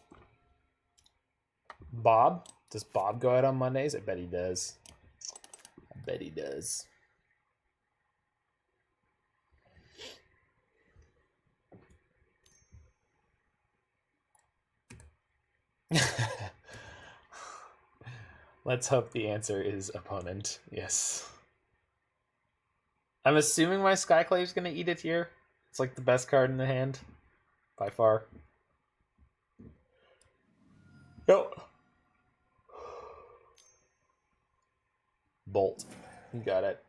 Bob? Does Bob go out on Mondays? I bet he does. I bet he does. Let's hope the answer is opponent. Yes. I'm assuming my Skyclave's gonna eat it here. It's like the best card in the hand. By far. Yo. Bolt. You got it.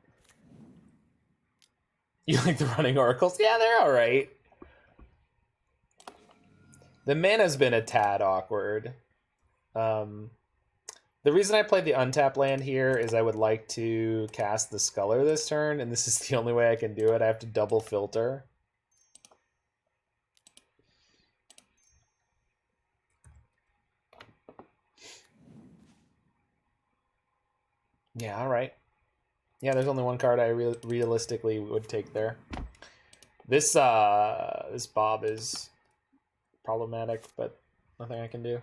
You like the running oracles? Yeah, they're alright. The mana's been a tad awkward. The reason I played the untap land here is I would like to cast the Sculler this turn, and this is the only way I can do it. I have to double filter. Yeah, all right. Yeah, there's only one card I realistically would take there. This Bob is problematic, but nothing I can do.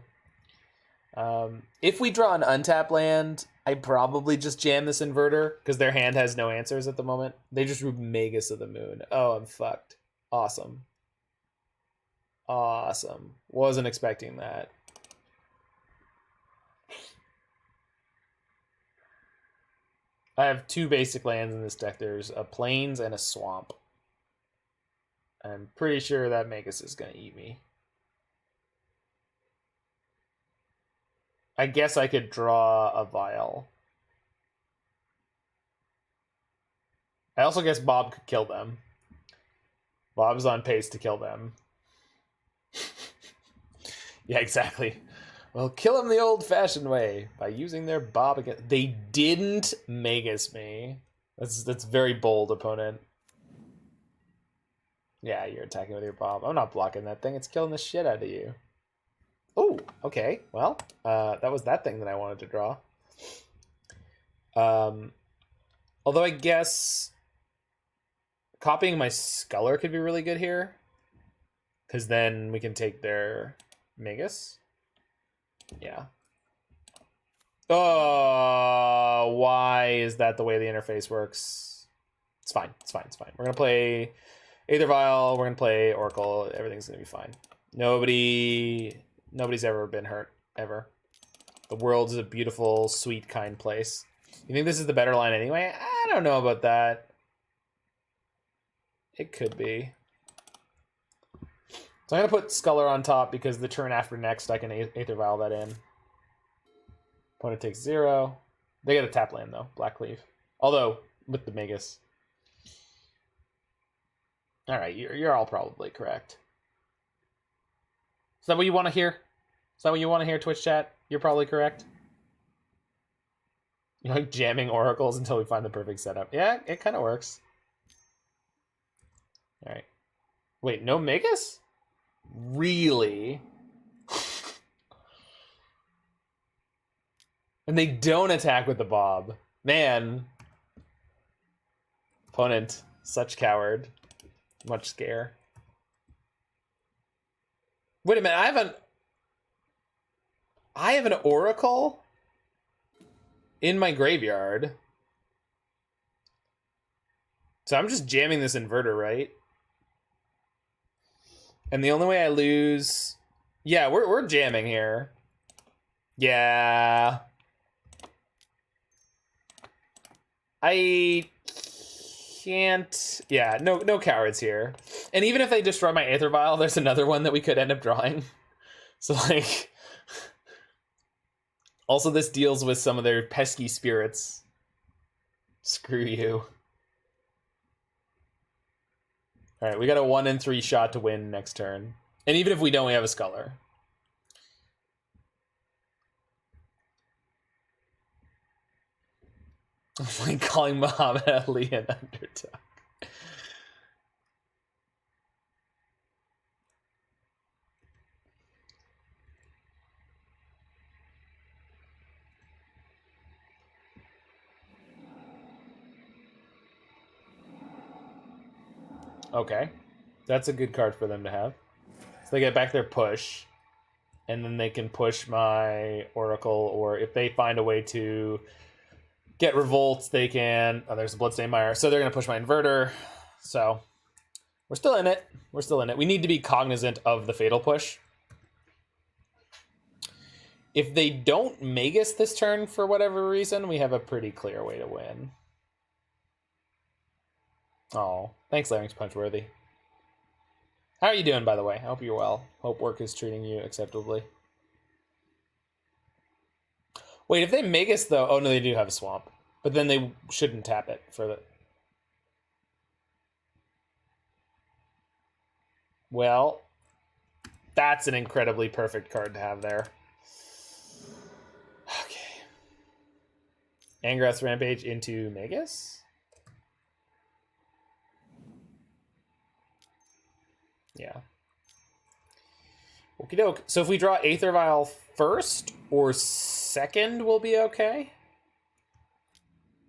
If we draw an untap land, I probably just jam this inverter because their hand has no answers at the moment. They just drew Magus of the Moon. Oh, I'm fucked. Awesome. Awesome. Wasn't expecting that. I have 2 basic lands in this deck. There's a Plains and a Swamp. I'm pretty sure that Magus is going to eat me. I guess I could draw a Vial. I also guess Bob could kill them. Bob's on pace to kill them. Yeah, exactly. Well, kill them the old-fashioned way by using their Bob again. They didn't Magus me. That's very bold, opponent. Yeah, you're attacking with your Bob. I'm not blocking that thing. It's killing the shit out of you. Oh, okay. Well, that was that thing that I wanted to draw. Although I guess copying my Sculler could be really good here, because then we can take their Magus. Yeah. Oh, why is that the way the interface works? It's fine. It's fine. It's fine. We're gonna play Aether Vial. We're gonna play Oracle. Everything's gonna be fine. Nobody's ever been hurt, ever. The world is a beautiful, sweet, kind place. You think this is the better line anyway? I don't know about that. It could be. So I'm going to put Sculler on top because the turn after next I can Aether Vial that in. Opponent takes 0. They get a tap land though, Black Cleave. Although, with the Magus. Alright, you're all probably correct. Is that what you want to hear? Is that what you want to hear, Twitch chat? You're probably correct. You like jamming oracles until we find the perfect setup. Yeah, it kind of works. Alright. Wait, no Magus? Really? And they don't attack with the Bob. Man. Opponent, such coward. Much scare. Wait a minute, I have an Oracle in my graveyard. So I'm just jamming this inverter, right? And the only way I lose... Yeah, we're jamming here. Yeah. I can't... Yeah, no cowards here. And even if they destroy my Aether Vial, there's another one that we could end up drawing. So, like... Also, this deals with some of their pesky spirits. Screw you. Alright, we got a 1 in 3 shot to win next turn. And even if we don't, we have a Sculler. I'm like calling Muhammad Ali an underdog. Okay. That's a good card for them to have. So they get back their push. And then they can push my Oracle, or if they find a way to get Revolt, they can... Oh, there's a Bloodstained Mire. So they're going to push my Inverter. So we're still in it. We're still in it. We need to be cognizant of the Fatal Push. If they don't Magus this turn for whatever reason, we have a pretty clear way to win. Oh, thanks, Larynx Punchworthy. How are you doing, by the way? I hope you're well. Hope work is treating you acceptably. Wait, if they Magus, though... Oh, no, they do have a Swamp. But then they shouldn't tap it for the... Well, that's an incredibly perfect card to have there. Okay. Angrath's Rampage into Magus? Yeah. Okie doke. So if we draw Aether Vial first or second, we'll be okay.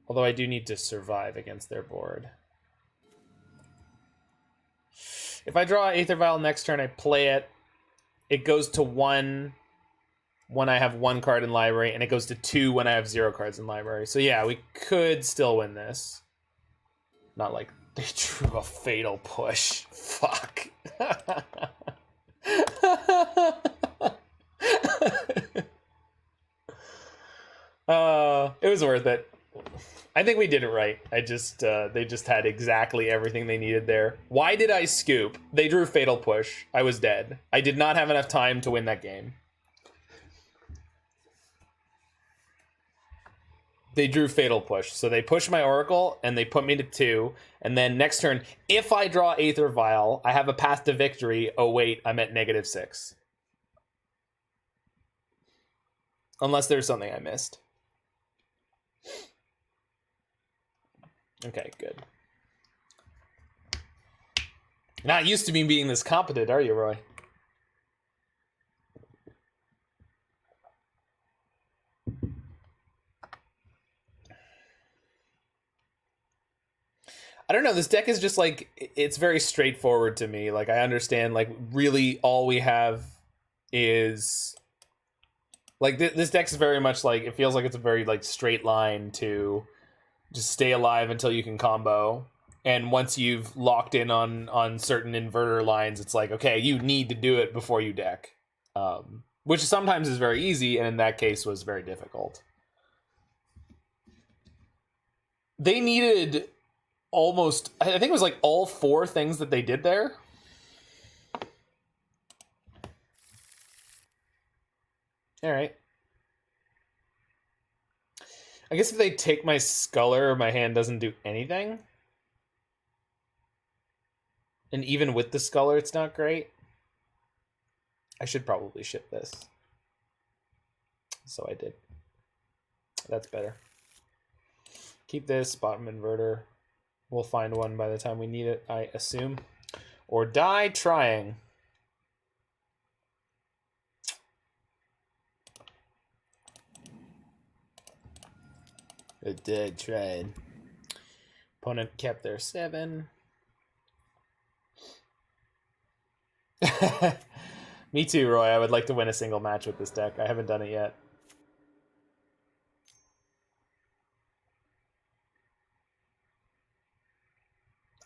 Although I do need to survive against their board. If I draw Aether Vial next turn, I play it. It goes to 1 when I have 1 card in library, and it goes to 2 when I have 0 cards in library. So yeah, we could still win this. Not like they drew a Fatal Push. Fuck. It was worth it. I think we did it right. I just they just had exactly everything they needed there. Why did I scoop? They drew Fatal Push. I was dead. I did not have enough time to win that game. They drew Fatal Push. So they pushed my Oracle, and they put me to 2. And then next turn, if I draw Aether Vial, I have a path to victory. Oh, wait, I'm at -6. Unless there's something I missed. Okay, good. You're not used to me being this competent, are you, Roy? I don't know, this deck is just like, it's very straightforward to me. Like, I understand, like, really all we have is... Like, this deck is very much like, it feels like it's a very, like, straight line to just stay alive until you can combo. And once you've locked in on certain inverter lines, it's like, okay, you need to do it before you deck. Which sometimes is very easy, and in that case was very difficult. They needed almost, I think it was like all 4 things that they did there. All right. I guess if they take my Sculler, my hand doesn't do anything. And even with the Sculler, it's not great. I should probably ship this. So I did. That's better. Keep this, bottom inverter. We'll find one by the time we need it, I assume. Or die trying. A dead trade. Opponent kept their 7. Me too, Roy. I would like to win a single match with this deck. I haven't done it yet.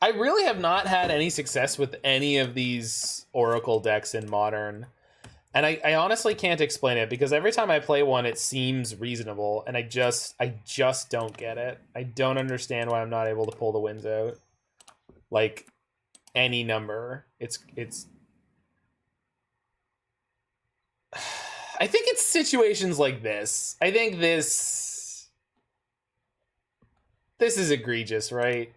I really have not had any success with any of these Oracle decks in Modern. And I honestly can't explain it, because every time I play one, it seems reasonable, and I just don't get it. I don't understand why I'm not able to pull the wins out. Like, any number. It's I think it's situations like this. I think this is egregious, right?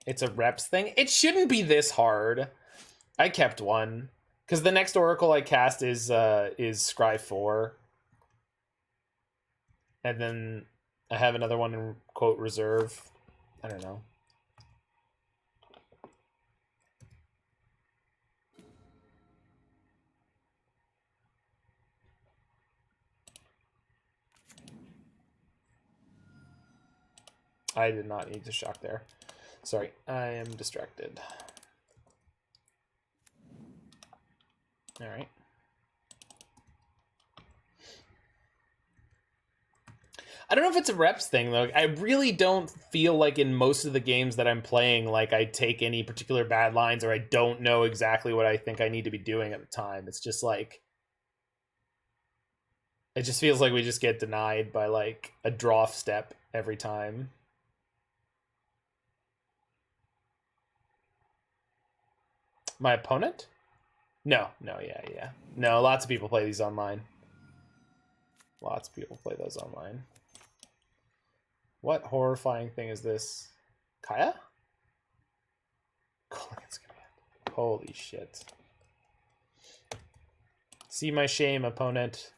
It's a reps thing. It shouldn't be this hard. I kept one. Because the next Oracle I cast is Scry 4. And then I have another one in, quote, reserve. I don't know. I did not need to shock there. Sorry, I am distracted. All right. I don't know if it's a reps thing, though. I really don't feel like in most of the games that I'm playing, like I take any particular bad lines, or I don't know exactly what I think I need to be doing at the time. It's just like, it just feels like we just get denied by like a draw step every time. My opponent? No, yeah. No, lots of people play these online. Lots of people play those online. What horrifying thing is this? Kaya? Holy shit. See my shame, opponent.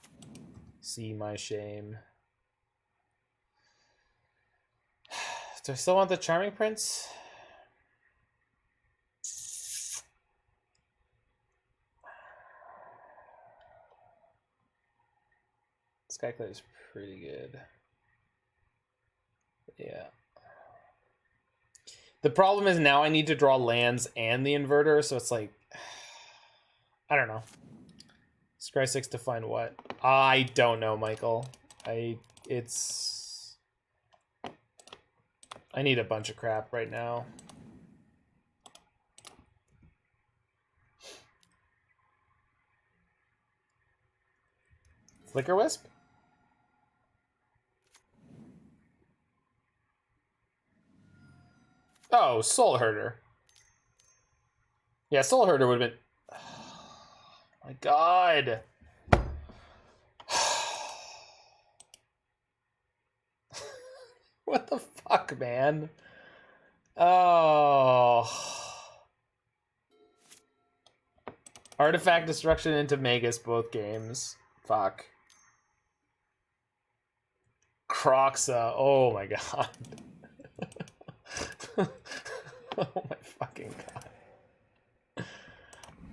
See my shame. Do I still want the Charming Prince? Skyclave is pretty good. Yeah. The problem is now I need to draw lands and the inverter, so it's like, I don't know. Scry 6 to find what? I don't know, Michael. I need a bunch of crap right now. Flicker Wisp? Oh, Soulherder. Yeah, Soulherder would have been... Oh my god. What the fuck, man? Oh. Artifact Destruction into Magus, both games. Fuck. Croxa. Oh my god. Oh my fucking god.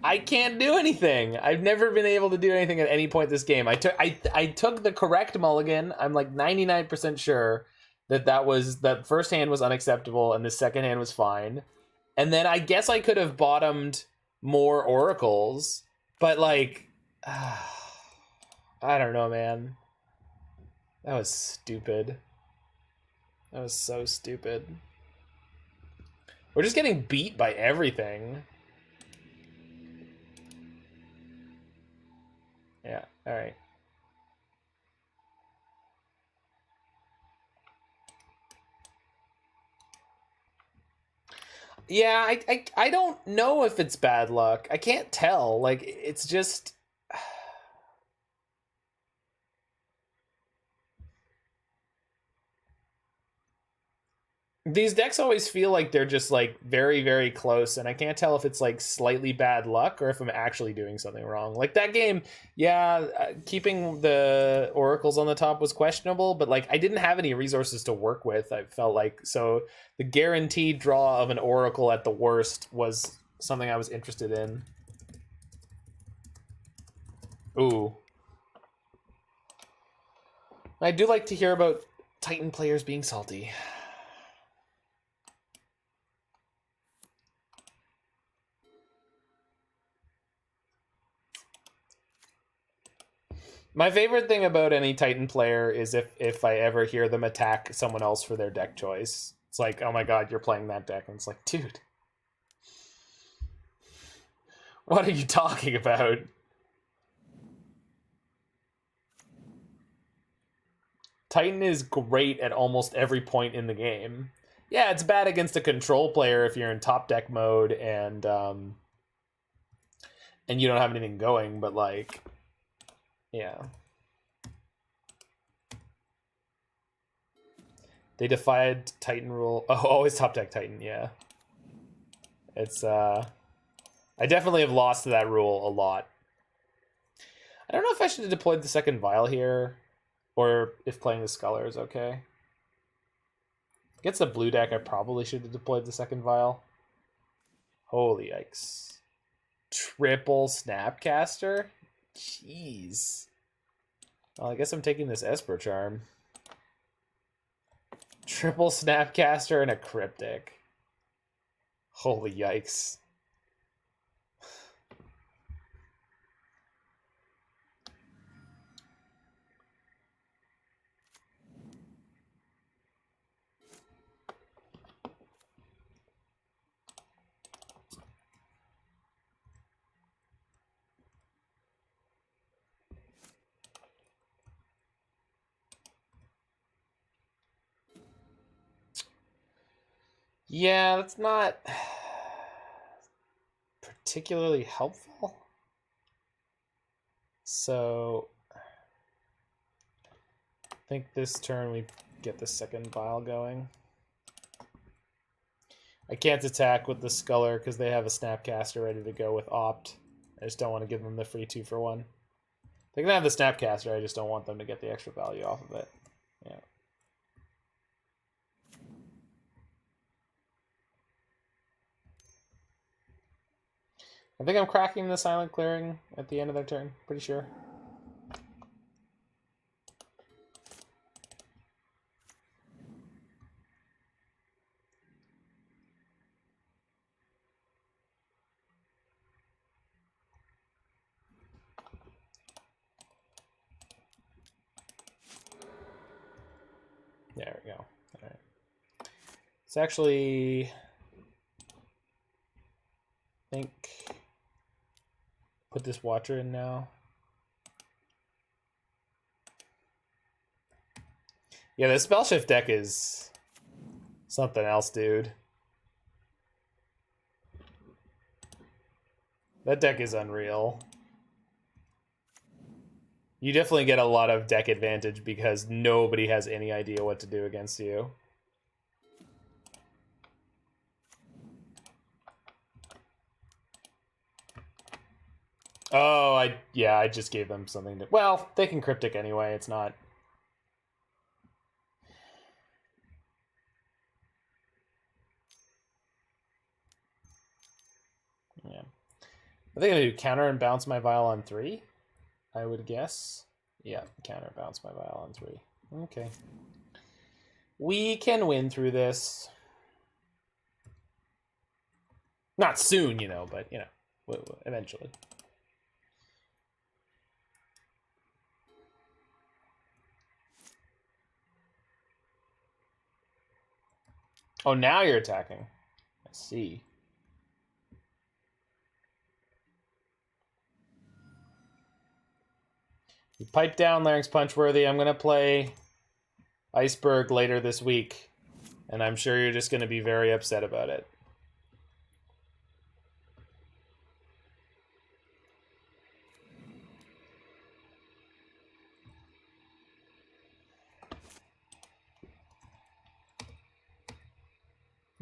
I can't do anything. I've never been able to do anything at any point this game. I took the correct mulligan. I'm like 99% sure that first hand was unacceptable and the second hand was fine. And then I guess I could have bottomed more oracles, but like I don't know, man. That was stupid. That was so stupid. We're just getting beat by everything. Yeah, alright. Yeah, I don't know if it's bad luck. I can't tell. Like, it's just... These decks always feel like they're just like very, very close, and I can't tell if it's like slightly bad luck or if I'm actually doing something wrong. Like that game, yeah, keeping the oracles on the top was questionable, but like I didn't have any resources to work with, I felt like. So the guaranteed draw of an oracle at the worst was something I was interested in. Ooh. I do like to hear about Titan players being salty. My favorite thing about any Titan player is if I ever hear them attack someone else for their deck choice. It's like, oh my god, you're playing that deck. And it's like, dude. What are you talking about? Titan is great at almost every point in the game. Yeah, it's bad against a control player if you're in top deck mode and you don't have anything going, but like, yeah. They defied Titan rule. Oh, always top deck Titan, yeah. It's, I definitely have lost to that rule a lot. I don't know if I should have deployed the second Vial here, or if playing the Sculler is okay. Against the blue deck, I probably should have deployed the second Vial. Holy yikes. Triple Snapcaster? Jeez. Well, I guess I'm taking this Esper Charm. Triple Snapcaster and a Cryptic. Holy yikes. Yeah, that's not particularly helpful. So I think this turn we get the second Vial going. I can't attack with the Sculler because they have a Snapcaster ready to go with Opt. I just don't want to give them the free 2-for-1. They can have the Snapcaster, I just don't want them to get the extra value off of it. Yeah. I think I'm cracking the Silent Clearing at the end of their turn, pretty sure. There we go. All right. It's actually, I think, put this Watcher in now. Yeah, the Spell Shift deck is something else, dude. That deck is unreal. You definitely get a lot of deck advantage because nobody has any idea what to do against you. Oh, I just gave them something to... Well, they can Cryptic anyway, it's not... Yeah. I think I'm going to counter and bounce my Vial on 3, I would guess. Yeah, counter bounce my Vial on 3. Okay. We can win through this. Not soon, you know, but, you know, eventually. Oh, now you're attacking. I see. You pipe down, Larynx Punchworthy. I'm going to play Iceberg later this week, and I'm sure you're just going to be very upset about it.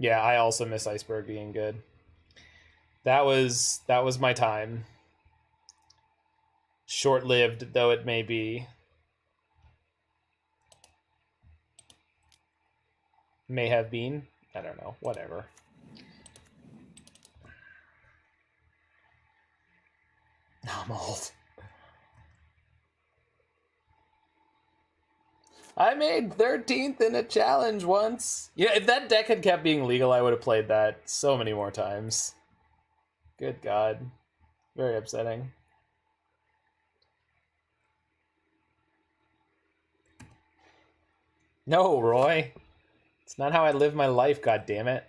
Yeah, I also miss Iceberg being good. That was my time. Short-lived though it may be. May have been. I don't know. Whatever. I'm old. I made 13th in a challenge once. Yeah, if that deck had kept being legal, I would have played that so many more times. Good God. Very upsetting. No, Roy. It's not how I live my life, God damn it.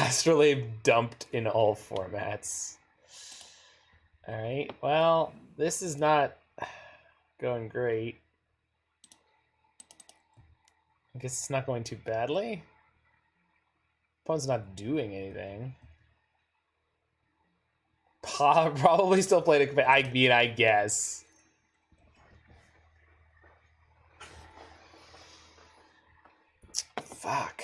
Astrolabe dumped in all formats. Alright, well, this is not going great. I guess it's not going too badly. Opponent's not doing anything. Probably still played it. I mean, I guess. Fuck.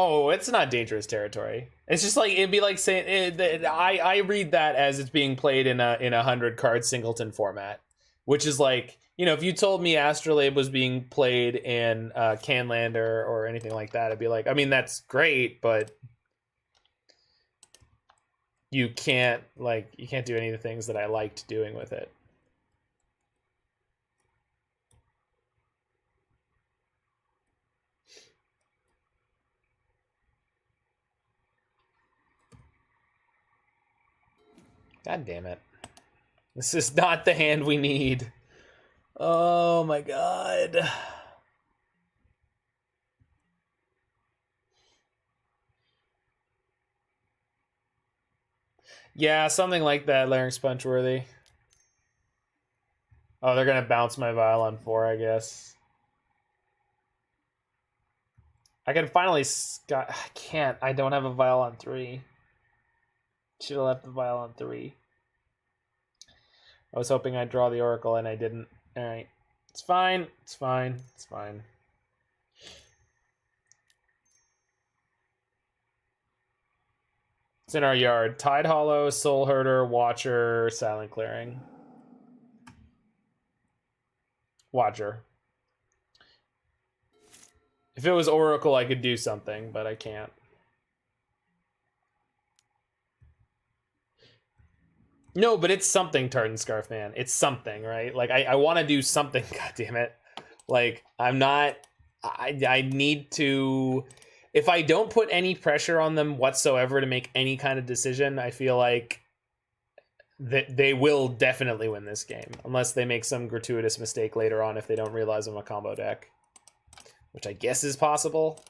Oh, it's not dangerous territory. It's just like, it'd be like saying I read that as it's being played in a 100-card singleton format, which is like, you know, if you told me Astrolabe was being played in Canlander or anything like that, I'd be like, I mean, that's great, but you can't do any of the things that I liked doing with it. God damn it. This is not the hand we need. Oh my god. Yeah, something like that, Larynx Punchworthy. Oh, they're gonna bounce my Vial on 4, I guess. I can finally... I can't. I don't have a Vial on 3. Should have left the Vial on 3. I was hoping I'd draw the Oracle, and I didn't. Alright. It's fine. It's fine. It's fine. It's in our yard. Tidehollow, Soulherder, Watcher, Silent Clearing. Watcher. If it was Oracle, I could do something, but I can't. No, but it's something, Tartan Scarf Man. It's something, right? Like, I want to do something, god damn it. Like, I'm not... I need to... If I don't put any pressure on them whatsoever to make any kind of decision, I feel like that they will definitely win this game. Unless they make some gratuitous mistake later on if they don't realize I'm a combo deck. Which I guess is possible.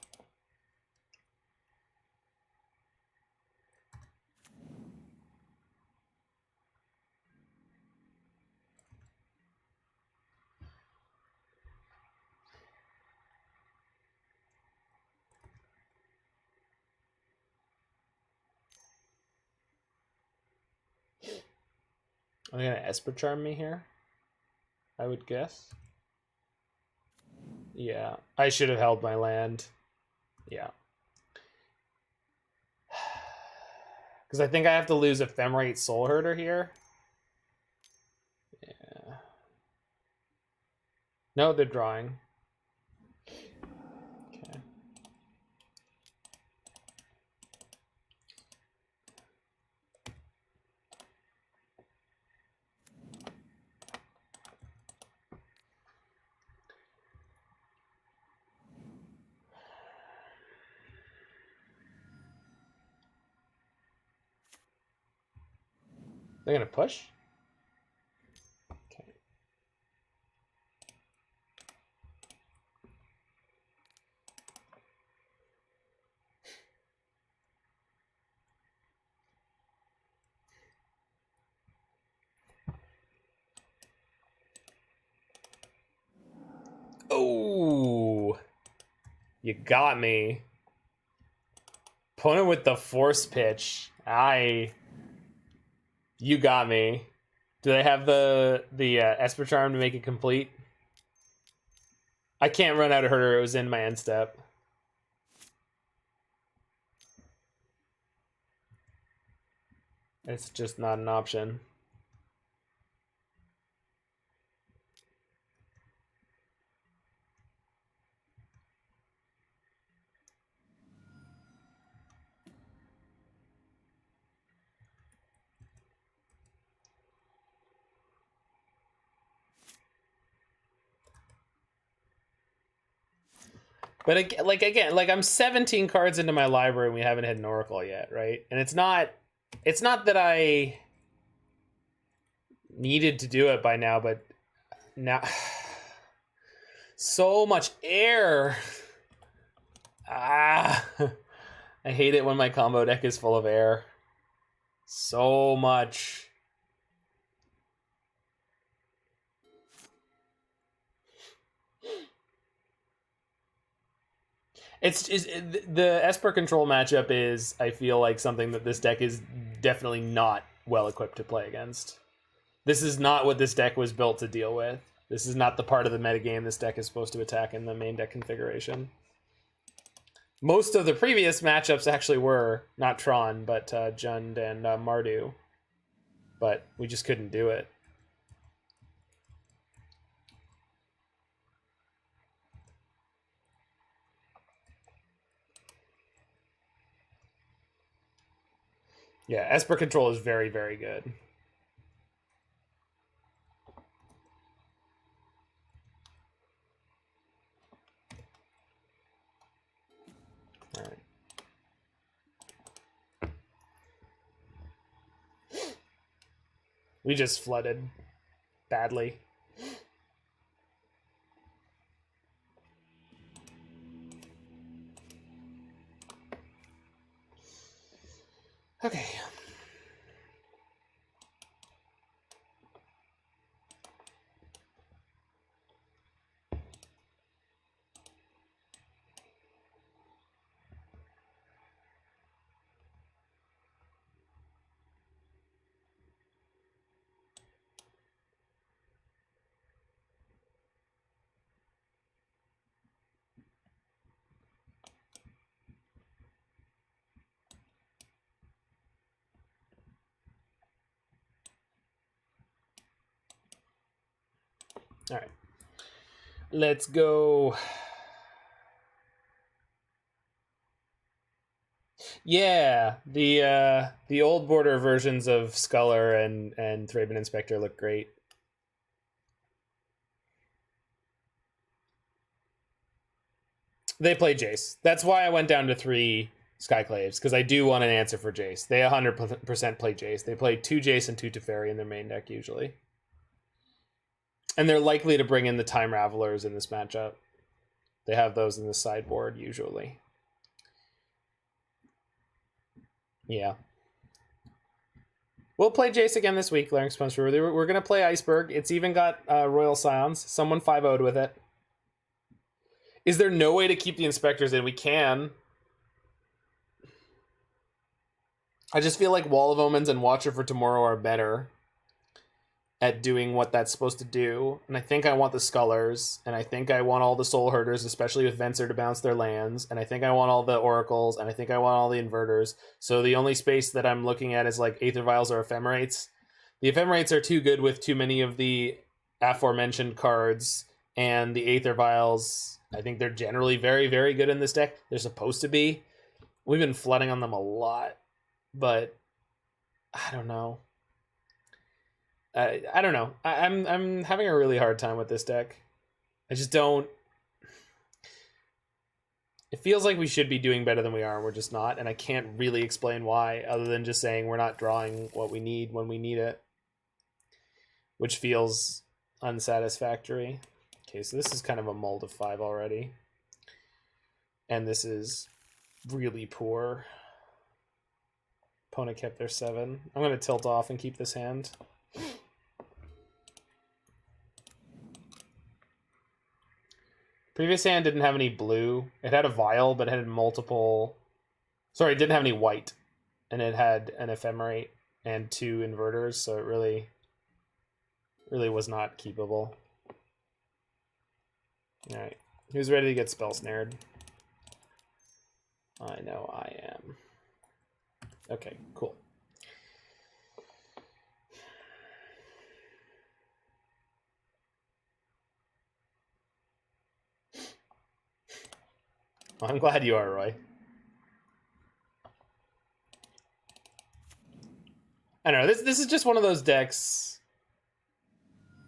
Are they gonna Esper Charm me here? I would guess. Yeah, I should have held my land. Yeah. Because I think I have to lose Ephemerate Soulherder here. Yeah. No, they're drawing. Okay. They're gonna push? Okay. Oh, you got me. Opponent with the force pitch. You got me. Do they have the Esper Charm to make it complete? I can't run out of Herder. It was in my end step. It's just not an option. But again, I'm 17 cards into my library and we haven't hit an Oracle yet, right? And it's not that I needed to do it by now, but now so much air. I hate it when my combo deck is full of air. So much. The Esper control matchup is, I feel like, something that this deck is definitely not well equipped to play against. This is not what this deck was built to deal with. This is not the part of the metagame this deck is supposed to attack in the main deck configuration. Most of the previous matchups actually were not Tron, but Jund and Mardu. But we just couldn't do it. Yeah, Esper control is very, very good. All right. We just flooded badly. Okay. All right. Let's go. Yeah, the old border versions of Sculler and Thraben Inspector look great. They play Jace. That's why I went down to 3 Skyclaves, because I do want an answer for Jace. They 100% play Jace. They play 2 Jace and 2 Teferi in their main deck usually. And they're likely to bring in the Time Ravelers in this matchup. They have those in the sideboard usually. Yeah. We'll play Jace again this week, Larynx Punch. We're going to play Iceberg. It's even got Royal Scions. Someone 5-0'd with it. Is there no way to keep the Inspectors in? We can. I just feel like Wall of Omens and Watcher for Tomorrow are better at doing what that's supposed to do. And I think I want the Scullers, and I think I want all the Soulherders, especially with Venser to bounce their lands, and I think I want all the Oracles, and I think I want all the Inverters. So the only space that I'm looking at is like Aether Vials or Ephemerates. The Ephemerates are too good with too many of the aforementioned cards, and the Aether Vials, I think they're generally very, very good in this deck. They're supposed to be. We've been flooding on them a lot, but I don't know. I don't know. I'm having a really hard time with this deck. I just don't. It feels like we should be doing better than we are, and we're just not. And I can't really explain why, other than just saying we're not drawing what we need when we need it, which feels unsatisfactory. Okay, so this is kind of a mold of 5 already, and this is really poor. Opponent kept their 7. I'm going to tilt off and keep this hand. Previous hand didn't have any blue. It had a vial, but it had multiple... Sorry, it didn't have any white. And it had an Ephemerate and 2 inverters, so it really was not keepable. Alright. Who's ready to get spell snared? I know I am. Okay, cool. Well, I'm glad you are, Roy. I don't know, this is just one of those decks.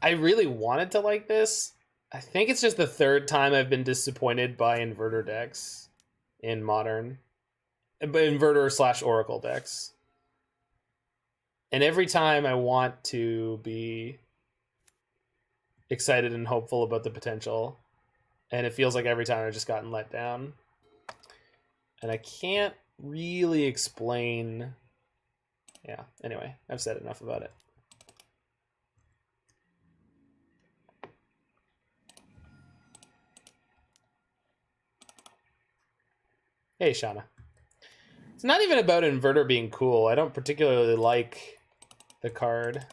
I really wanted to like this. I think it's just the 3rd time I've been disappointed by inverter decks in Modern. Inverter / Oracle decks. And every time I want to be excited and hopeful about the potential, and it feels like every time I've just gotten let down. And I can't really explain. Yeah, anyway, I've said enough about it. Hey, Shauna. It's not even about Inverter being cool. I don't particularly like the card.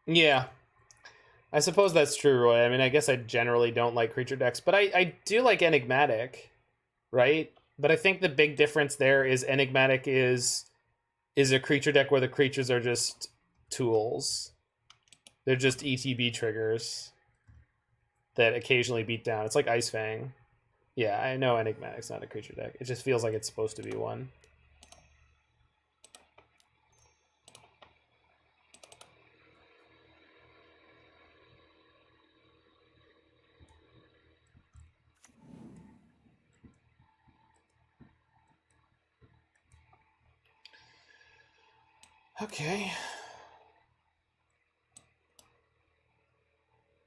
Yeah. I suppose that's true, Roy. I mean, I guess I generally don't like creature decks, but I do like Enigmatic, right? But I think the big difference there is Enigmatic is a creature deck where the creatures are just tools. They're just ETB triggers that occasionally beat down. It's like Ice Fang. Yeah, I know Enigmatic's not a creature deck. It just feels like it's supposed to be one. Okay.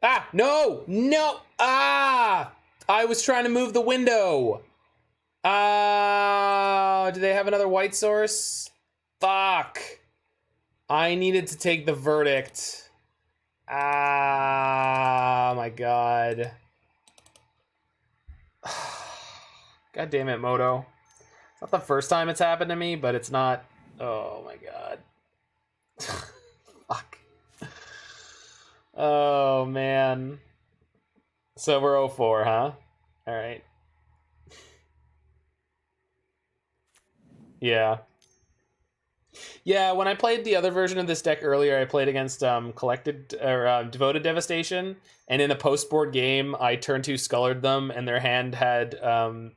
Ah, no, no, ah! I was trying to move the window. Do they have another white source? Fuck. I needed to take the verdict. Ah, my God. God damn it, Moto. It's not the first time it's happened to me, but it's not. Oh my God. Fuck. Oh man. So we're 0-4, huh? All right. Yeah. Yeah, when I played the other version of this deck earlier, I played against Devoted Devastation, and in a post-board game, I turn 2 Scullered them, and their hand had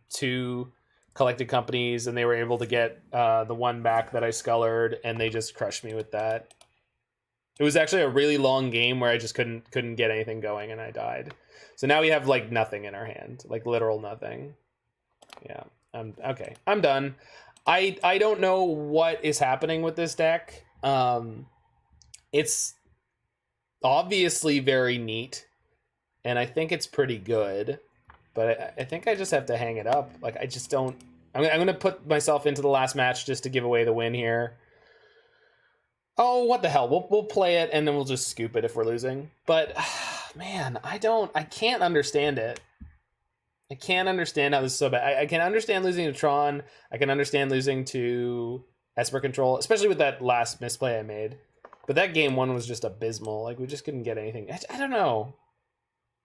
2 Collected Companies, and they were able to get the one back that I Scullered, and they just crushed me with that. It was actually a really long game where I just couldn't get anything going, and I died. So now we have like nothing in our hand, like literal nothing. Yeah, okay. I'm done. I don't know what is happening with this deck. It's obviously very neat, and I think it's pretty good, but I think I just have to hang it up. Like, I just don't. I'm going to put myself into the last match just to give away the win here. Oh, what the hell? We'll play it, and then we'll just scoop it if we're losing. But, man, I can't understand it. I can't understand how this is so bad. I can understand losing to Tron. I can understand losing to Esper Control, especially with that last misplay I made. But that game one was just abysmal. Like, we just couldn't get anything. I don't know.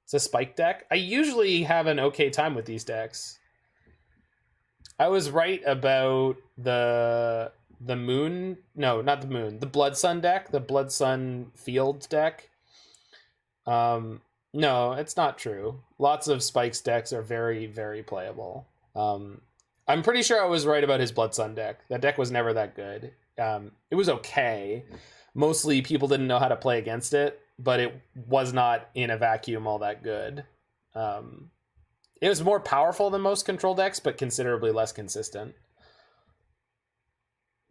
It's a spike deck. I usually have an okay time with these decks. I was right about the moon. No, not the moon. The Blood Sun deck. The Blood Sun Field deck. No, it's not true. Lots of Spike's decks are very, very playable. I'm pretty sure I was right about his Blood Sun deck. That deck was never that good. It was okay. Mostly people didn't know how to play against it, but it was not in a vacuum all that good. It was more powerful than most control decks, but considerably less consistent.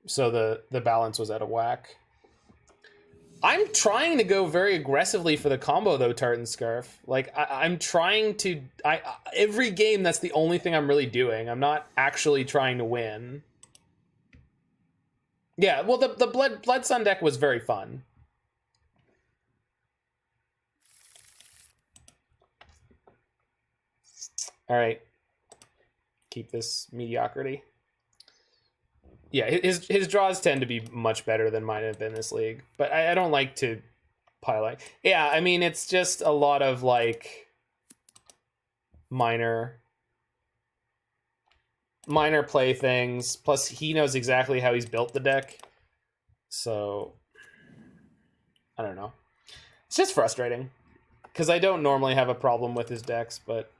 So the balance was out of whack. I'm trying to go very aggressively for the combo, though, Tartan Scarf. Like, I'm trying to... every game, that's the only thing I'm really doing. I'm not actually trying to win. Yeah, well, the Blood Sun deck was very fun. All right. Keep this mediocrity. Yeah, his draws tend to be much better than mine have been this league. But I don't like to pile it. Yeah, I mean, it's just a lot of, like, minor play things. Plus, he knows exactly how he's built the deck. So, I don't know. It's just frustrating. Because I don't normally have a problem with his decks, but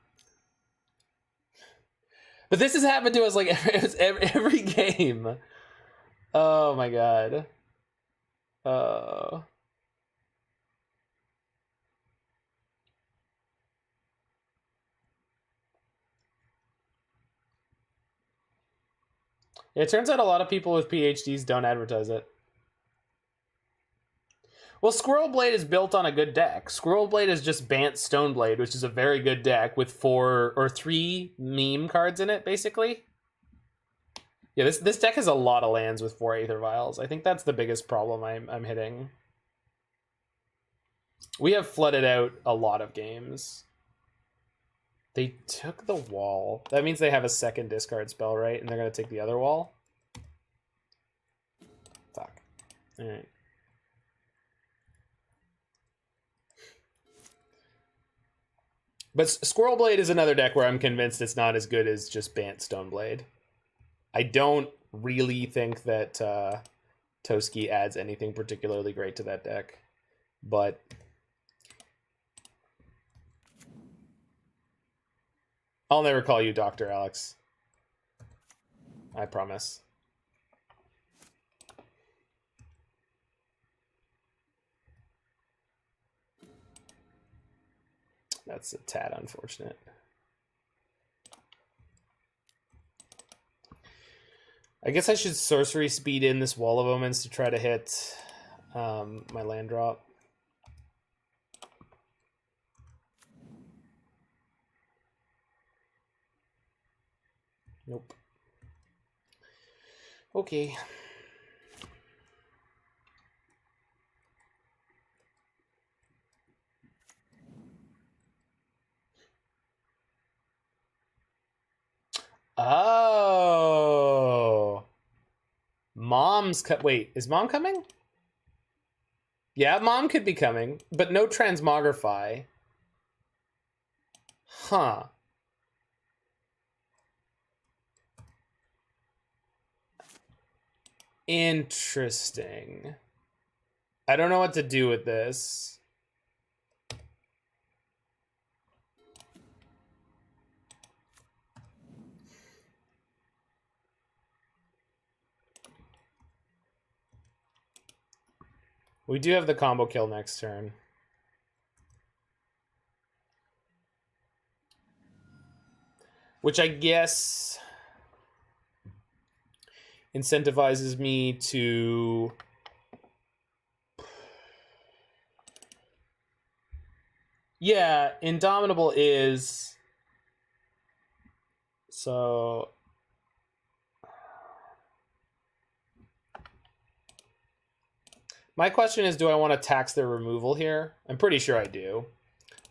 this has happened to us, like, every game. Oh, my God. It turns out a lot of people with PhDs don't advertise it. Well, Squirrel Blade is built on a good deck. Squirrel Blade is just Bant Stoneblade, which is a very good deck with 4 or 3 meme cards in it, basically. Yeah, this deck has a lot of lands with 4 Aether Vials. I think that's the biggest problem I'm hitting. We have flooded out a lot of games. They took the wall. That means they have a second discard spell, right? And they're going to take the other wall? Fuck. Alright. But Squirrel Blade is another deck where I'm convinced it's not as good as just Bant Stoneblade. I don't really think that Toski adds anything particularly great to that deck. But I'll never call you Dr. Alex. I promise. That's a tad unfortunate. I guess I should sorcery speed in this Wall of Omens to try to hit my land drop. Nope. Okay. Oh. Mom's wait, is Mom coming? Yeah, Mom could be coming, but no Transmogrify. Huh. Interesting. I don't know what to do with this. We do have the combo kill next turn. Which I guess incentivizes me to yeah, Indomitable is so my question is, do I want to tax their removal here? I'm pretty sure I do.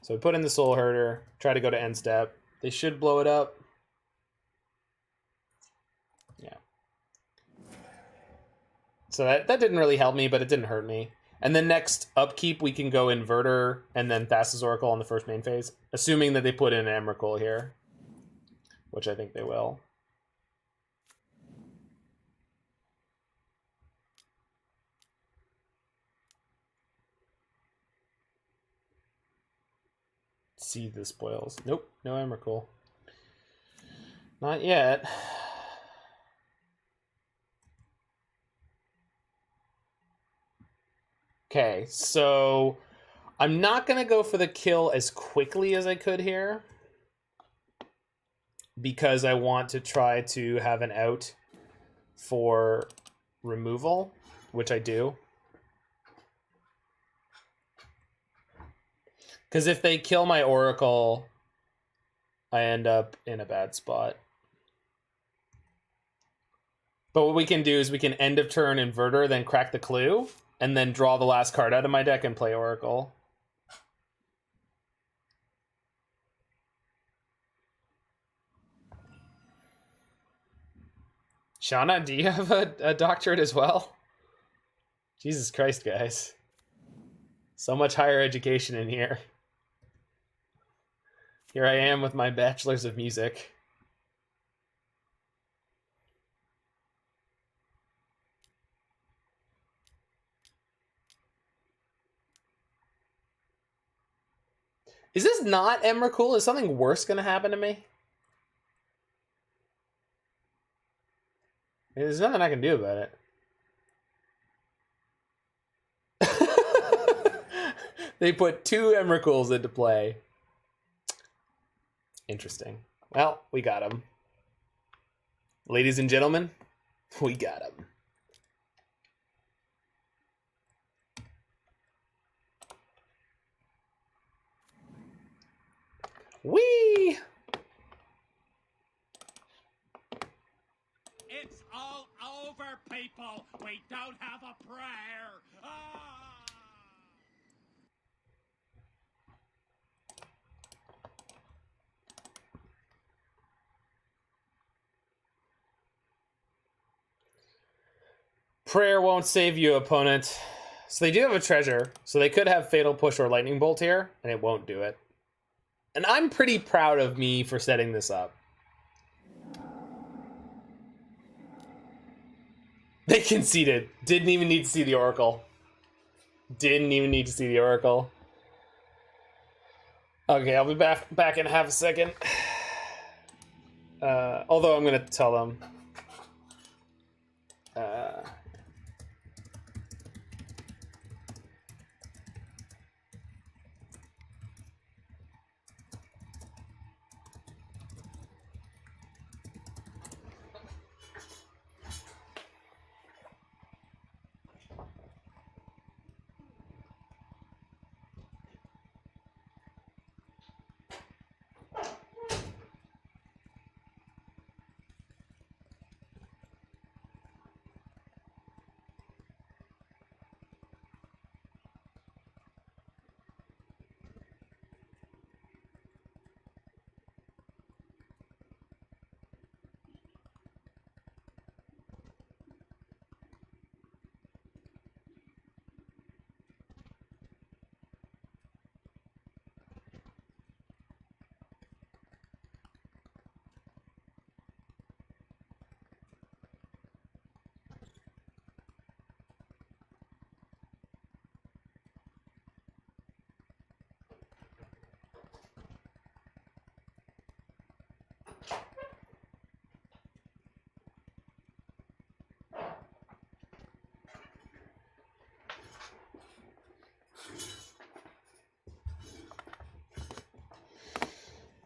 So we put in the Soulherder, try to go to end step. They should blow it up. Yeah. So that didn't really help me, but it didn't hurt me. And then next upkeep, we can go Inverter and then Thassa's Oracle on the first main phase, assuming that they put in an Emrakul here, which I think they will. See the spoils. Nope, no Emrakul. Not yet. Okay, so I'm not going to go for the kill as quickly as I could here because I want to try to have an out for removal, which I do. Because if they kill my Oracle, I end up in a bad spot. But what we can do is we can end of turn Inverter, then crack the clue, and then draw the last card out of my deck and play Oracle. Shauna, do you have a doctorate as well? Jesus Christ, guys. So much higher education in here. Here I am with my bachelor's of music. Is this not Emrakul? Is something worse going to happen to me? There's nothing I can do about it. They put 2 Emrakuls into play. Interesting. Well, we got him. Ladies and gentlemen, We got him. Whee! It's all over, people. We don't have a prayer. Ah! Prayer won't save you, opponent. So they do have a treasure, so they could have Fatal Push or Lightning Bolt here, and it won't do it. And I'm pretty proud of me for setting this up. They conceded. Didn't even need to see the Oracle. Didn't even need to see the Oracle. Okay, I'll be back in half a second. Although I'm going to tell them.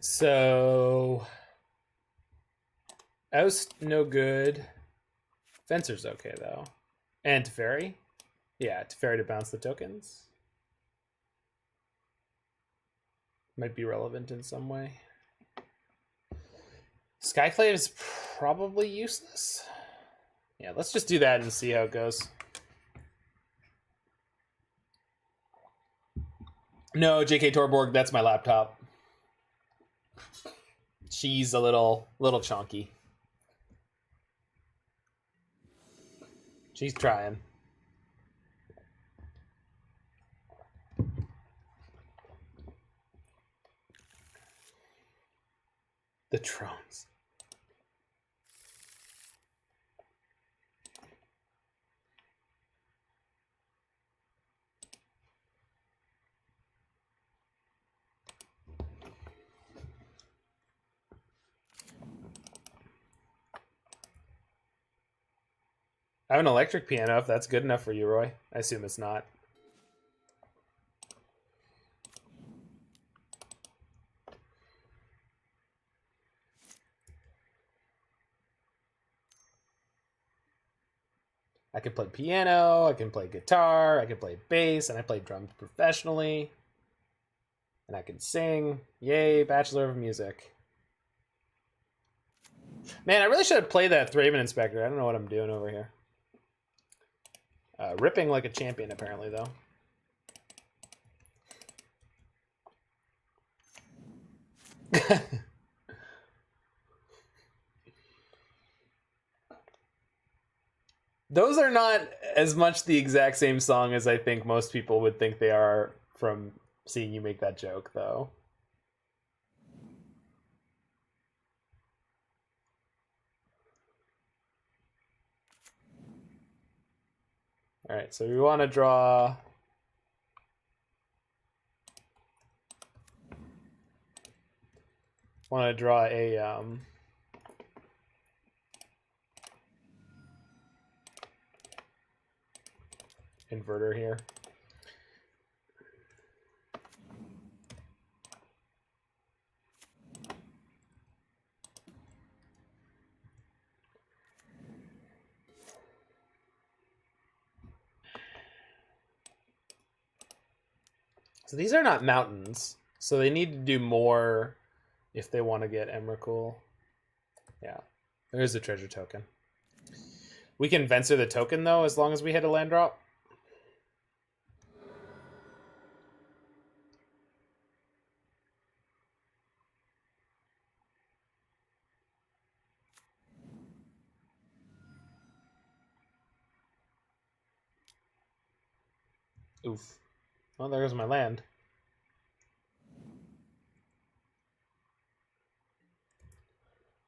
So Oust, no good. Venser's okay though. And Teferi? Yeah, Teferi to bounce the tokens. Might be relevant in some way. Skyclave is probably useless. Yeah, let's just do that and see how it goes. No, JK Torborg, that's my laptop. She's a little chonky. She's trying. The drones. I have an electric piano, if that's good enough for you, Roy. I assume it's not. I can play piano, I can play guitar, I can play bass, and I play drums professionally. And I can sing. Yay, Bachelor of Music. Man, I really should have played that Thraben Inspector. I don't know what I'm doing over here. Ripping like a champion, apparently, though. Those are not as much the exact same song as I think most people would think they are from seeing you make that joke, though. All right, so we want to draw... a inverter here. So these are not mountains. So they need to do more if they want to get Emrakul. Yeah, there's the treasure token. We can Venser the token, though, as long as we hit a land drop. Oof. Well, there's my land.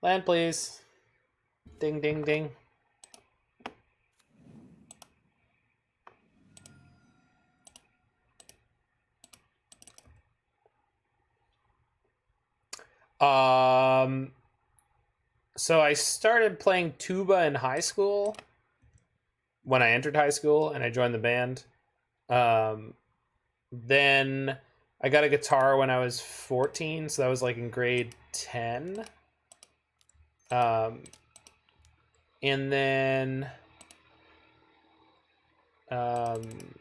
Land, please. Ding, ding, ding. So I started playing tuba in high school when I entered high school and I joined the band. Then I got a guitar when I was 14, so that was like in grade 10. And then and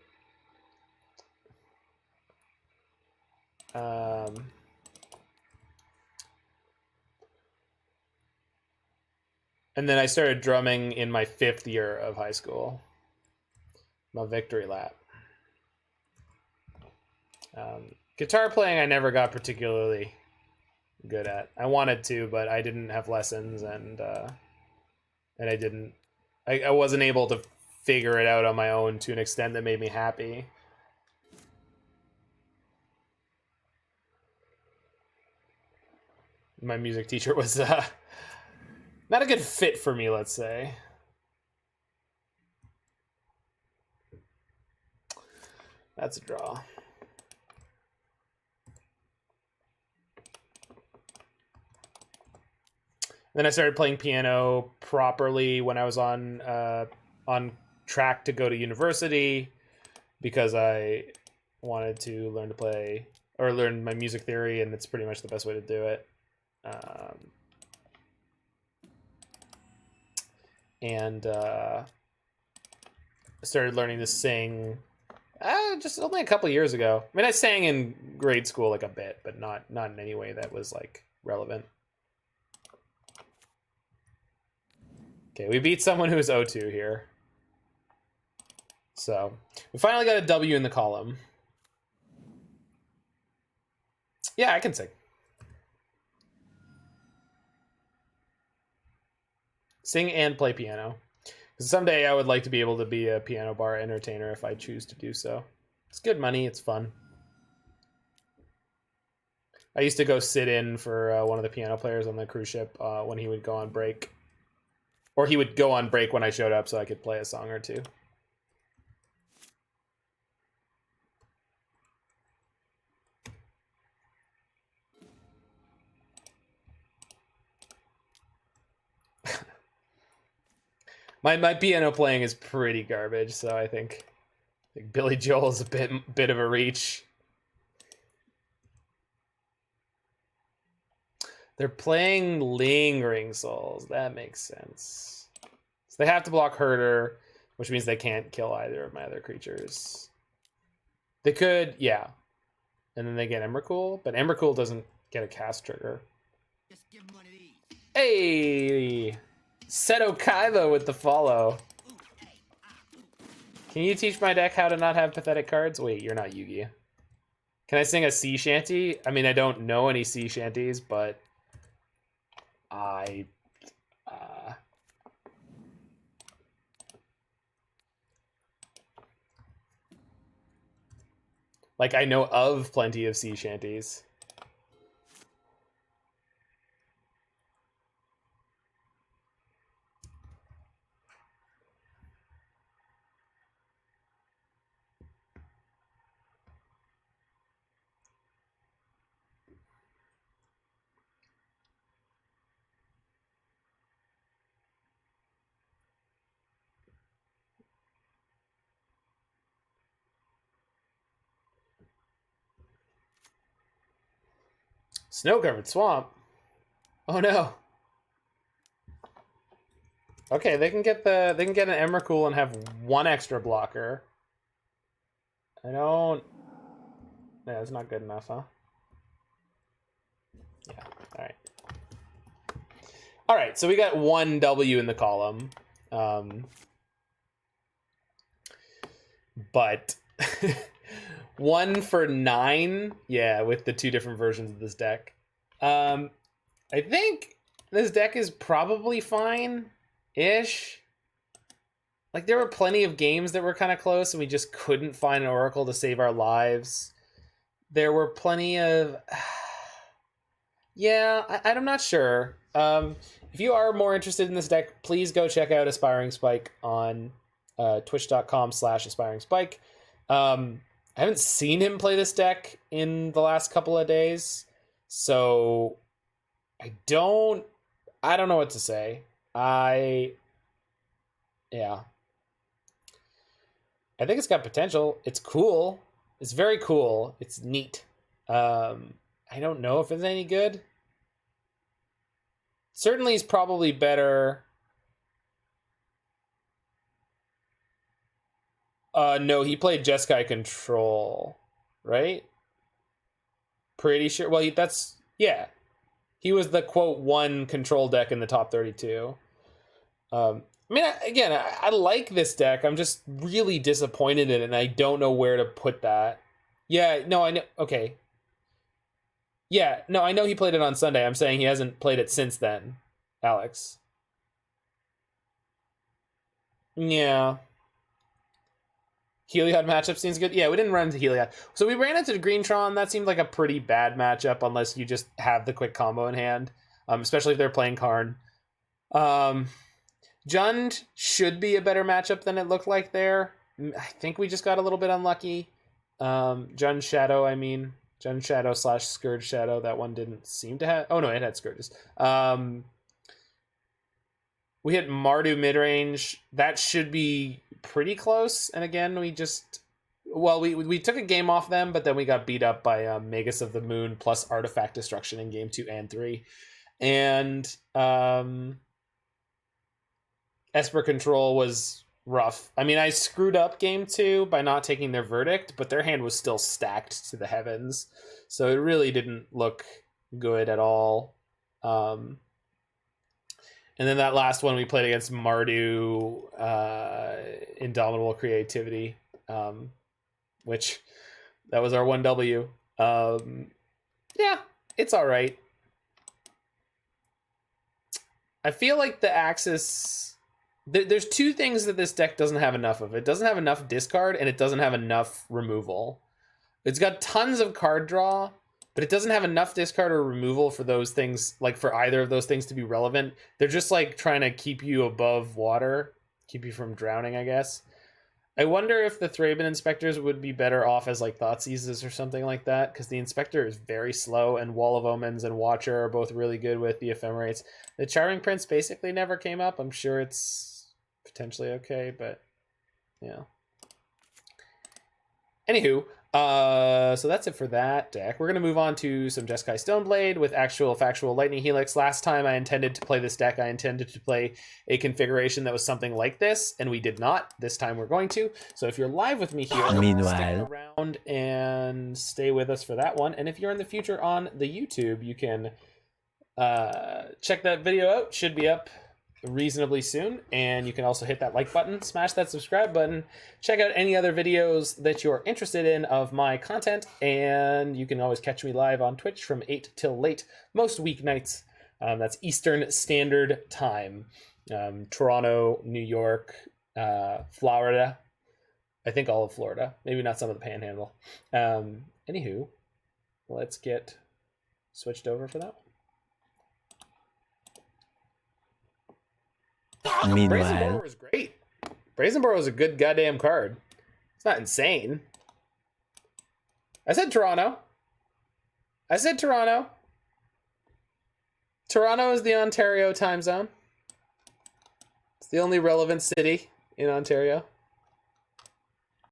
then I started drumming in my 5th year of high school. My victory lap. Guitar playing I never got particularly good at. I wanted to, but I didn't have lessons, and I wasn't able to figure it out on my own to an extent that made me happy. My music teacher was not a good fit for me, let's say. That's a draw. Then I started playing piano properly when I was on track to go to university, because I wanted to learn to play or learn my music theory, and it's pretty much the best way to do it. I started learning to sing just only a couple years ago. I mean, I sang in grade school like a bit, but not in any way that was like relevant. Okay, we beat someone who's 0-2 here. So, we finally got a W in the column. Yeah, I can sing. Sing and play piano. Because someday I would like to be able to be a piano bar entertainer if I choose to do so. It's good money, it's fun. I used to go sit in for one of the piano players on the cruise ship when he would go on break. Or he would go on break when I showed up so I could play a song or two. My piano playing is pretty garbage, so I think Billy Joel is a bit of a reach. They're playing Lingering Souls. That makes sense. So they have to block Herder, which means they can't kill either of my other creatures. They could, yeah. And then they get Emrakul, but Emrakul doesn't get a cast trigger. Just give him one of these. Hey! Seto Kaiba with the follow. Can you teach my deck how to not have pathetic cards? Wait, you're not Yugi. Can I sing a sea shanty? I mean, I don't know any sea shanties, but like, I know of plenty of sea shanties. Snow-covered swamp? Oh no. Okay, they can get an Emrakul and have one extra blocker. I don't Yeah, it's not good enough, huh? Yeah, alright. Alright, so we got 1 W in the column. But 1 for 9, yeah, with the 2 different versions of this deck. I think this deck is probably fine-ish. Like, there were plenty of games that were kind of close, and we just couldn't find an Oracle to save our lives. There were plenty of... yeah, I'm not sure. If you are more interested in this deck, please go check out Aspiringspike on twitch.com/Aspiringspike. I haven't seen him play this deck in the last couple of days, so I don't know what to say. Yeah. I think it's got potential. It's cool. It's very cool. It's neat. I don't know if it's any good. Certainly is probably better. No, he played Jeskai Control, right? Pretty sure. Well, yeah. He was the quote 1 control deck in the top 32. I mean, again, I like this deck. I'm just really disappointed in it, and I don't know where to put that. Yeah, no, I know. Okay. Yeah, no, I know he played it on Sunday. I'm saying he hasn't played it since then, Alex. Yeah. Heliod matchup seems good. Yeah, we didn't run into Heliod. So we ran into Greentron. That seemed like a pretty bad matchup unless you just have the quick combo in hand, especially if they're playing Karn. Jund should be a better matchup than it looked like there. I think we just got a little bit unlucky. Jund Shadow, I mean. Jund Shadow / Scourge Shadow. That one didn't seem to have... oh, no, it had Scourges. We hit Mardu midrange. That should be pretty close. And again, we just... well, we took a game off them, but then we got beat up by Magus of the Moon plus Artifact Destruction in game 2 and 3. And Esper Control was rough. I mean, I screwed up game 2 by not taking their Verdict, but their hand was still stacked to the heavens. So it really didn't look good at all. And then that last one we played against Mardu, Indomitable Creativity, which that was our 1W. Yeah, it's all right. I feel like the Axis... there's 2 things that this deck doesn't have enough of. It doesn't have enough discard, and it doesn't have enough removal. It's got tons of card draw, but it doesn't have enough discard or removal for those things, like for either of those things to be relevant. They're just like trying to keep you above water, keep you from drowning, I guess. I wonder if the Thraben Inspectors would be better off as like Thoughtseizes or something like that, because the Inspector is very slow, and Wall of Omens and Watcher are both really good with the Ephemerates. The Charming Prince basically never came up. I'm sure it's potentially okay, but yeah. Anywho, so that's it for that deck. We're going to move on to some Jeskai Stoneblade with actual factual Lightning Helix. Last time I intended to play this deck, I intended to play a configuration that was something like this, and we did not. This time we're going to. So if you're live with me here, stick around and stay with us for that one. And if you're in the future on the YouTube, you can check that video out. Should be up reasonably soon, and you can also hit that like button, smash that subscribe button, check out any other videos that you're interested in of my content, and you can always catch me live on Twitch from 8 till late most weeknights. That's Eastern Standard Time. Toronto, New York, Florida, I think all of Florida, maybe not some of the Panhandle. Anywho, let's get switched over for that one. Meanwhile, Brazen Borer is great. Brazen Borer is a good goddamn card. It's not insane. I said Toronto. Toronto is the Ontario time zone. It's the only relevant city in Ontario.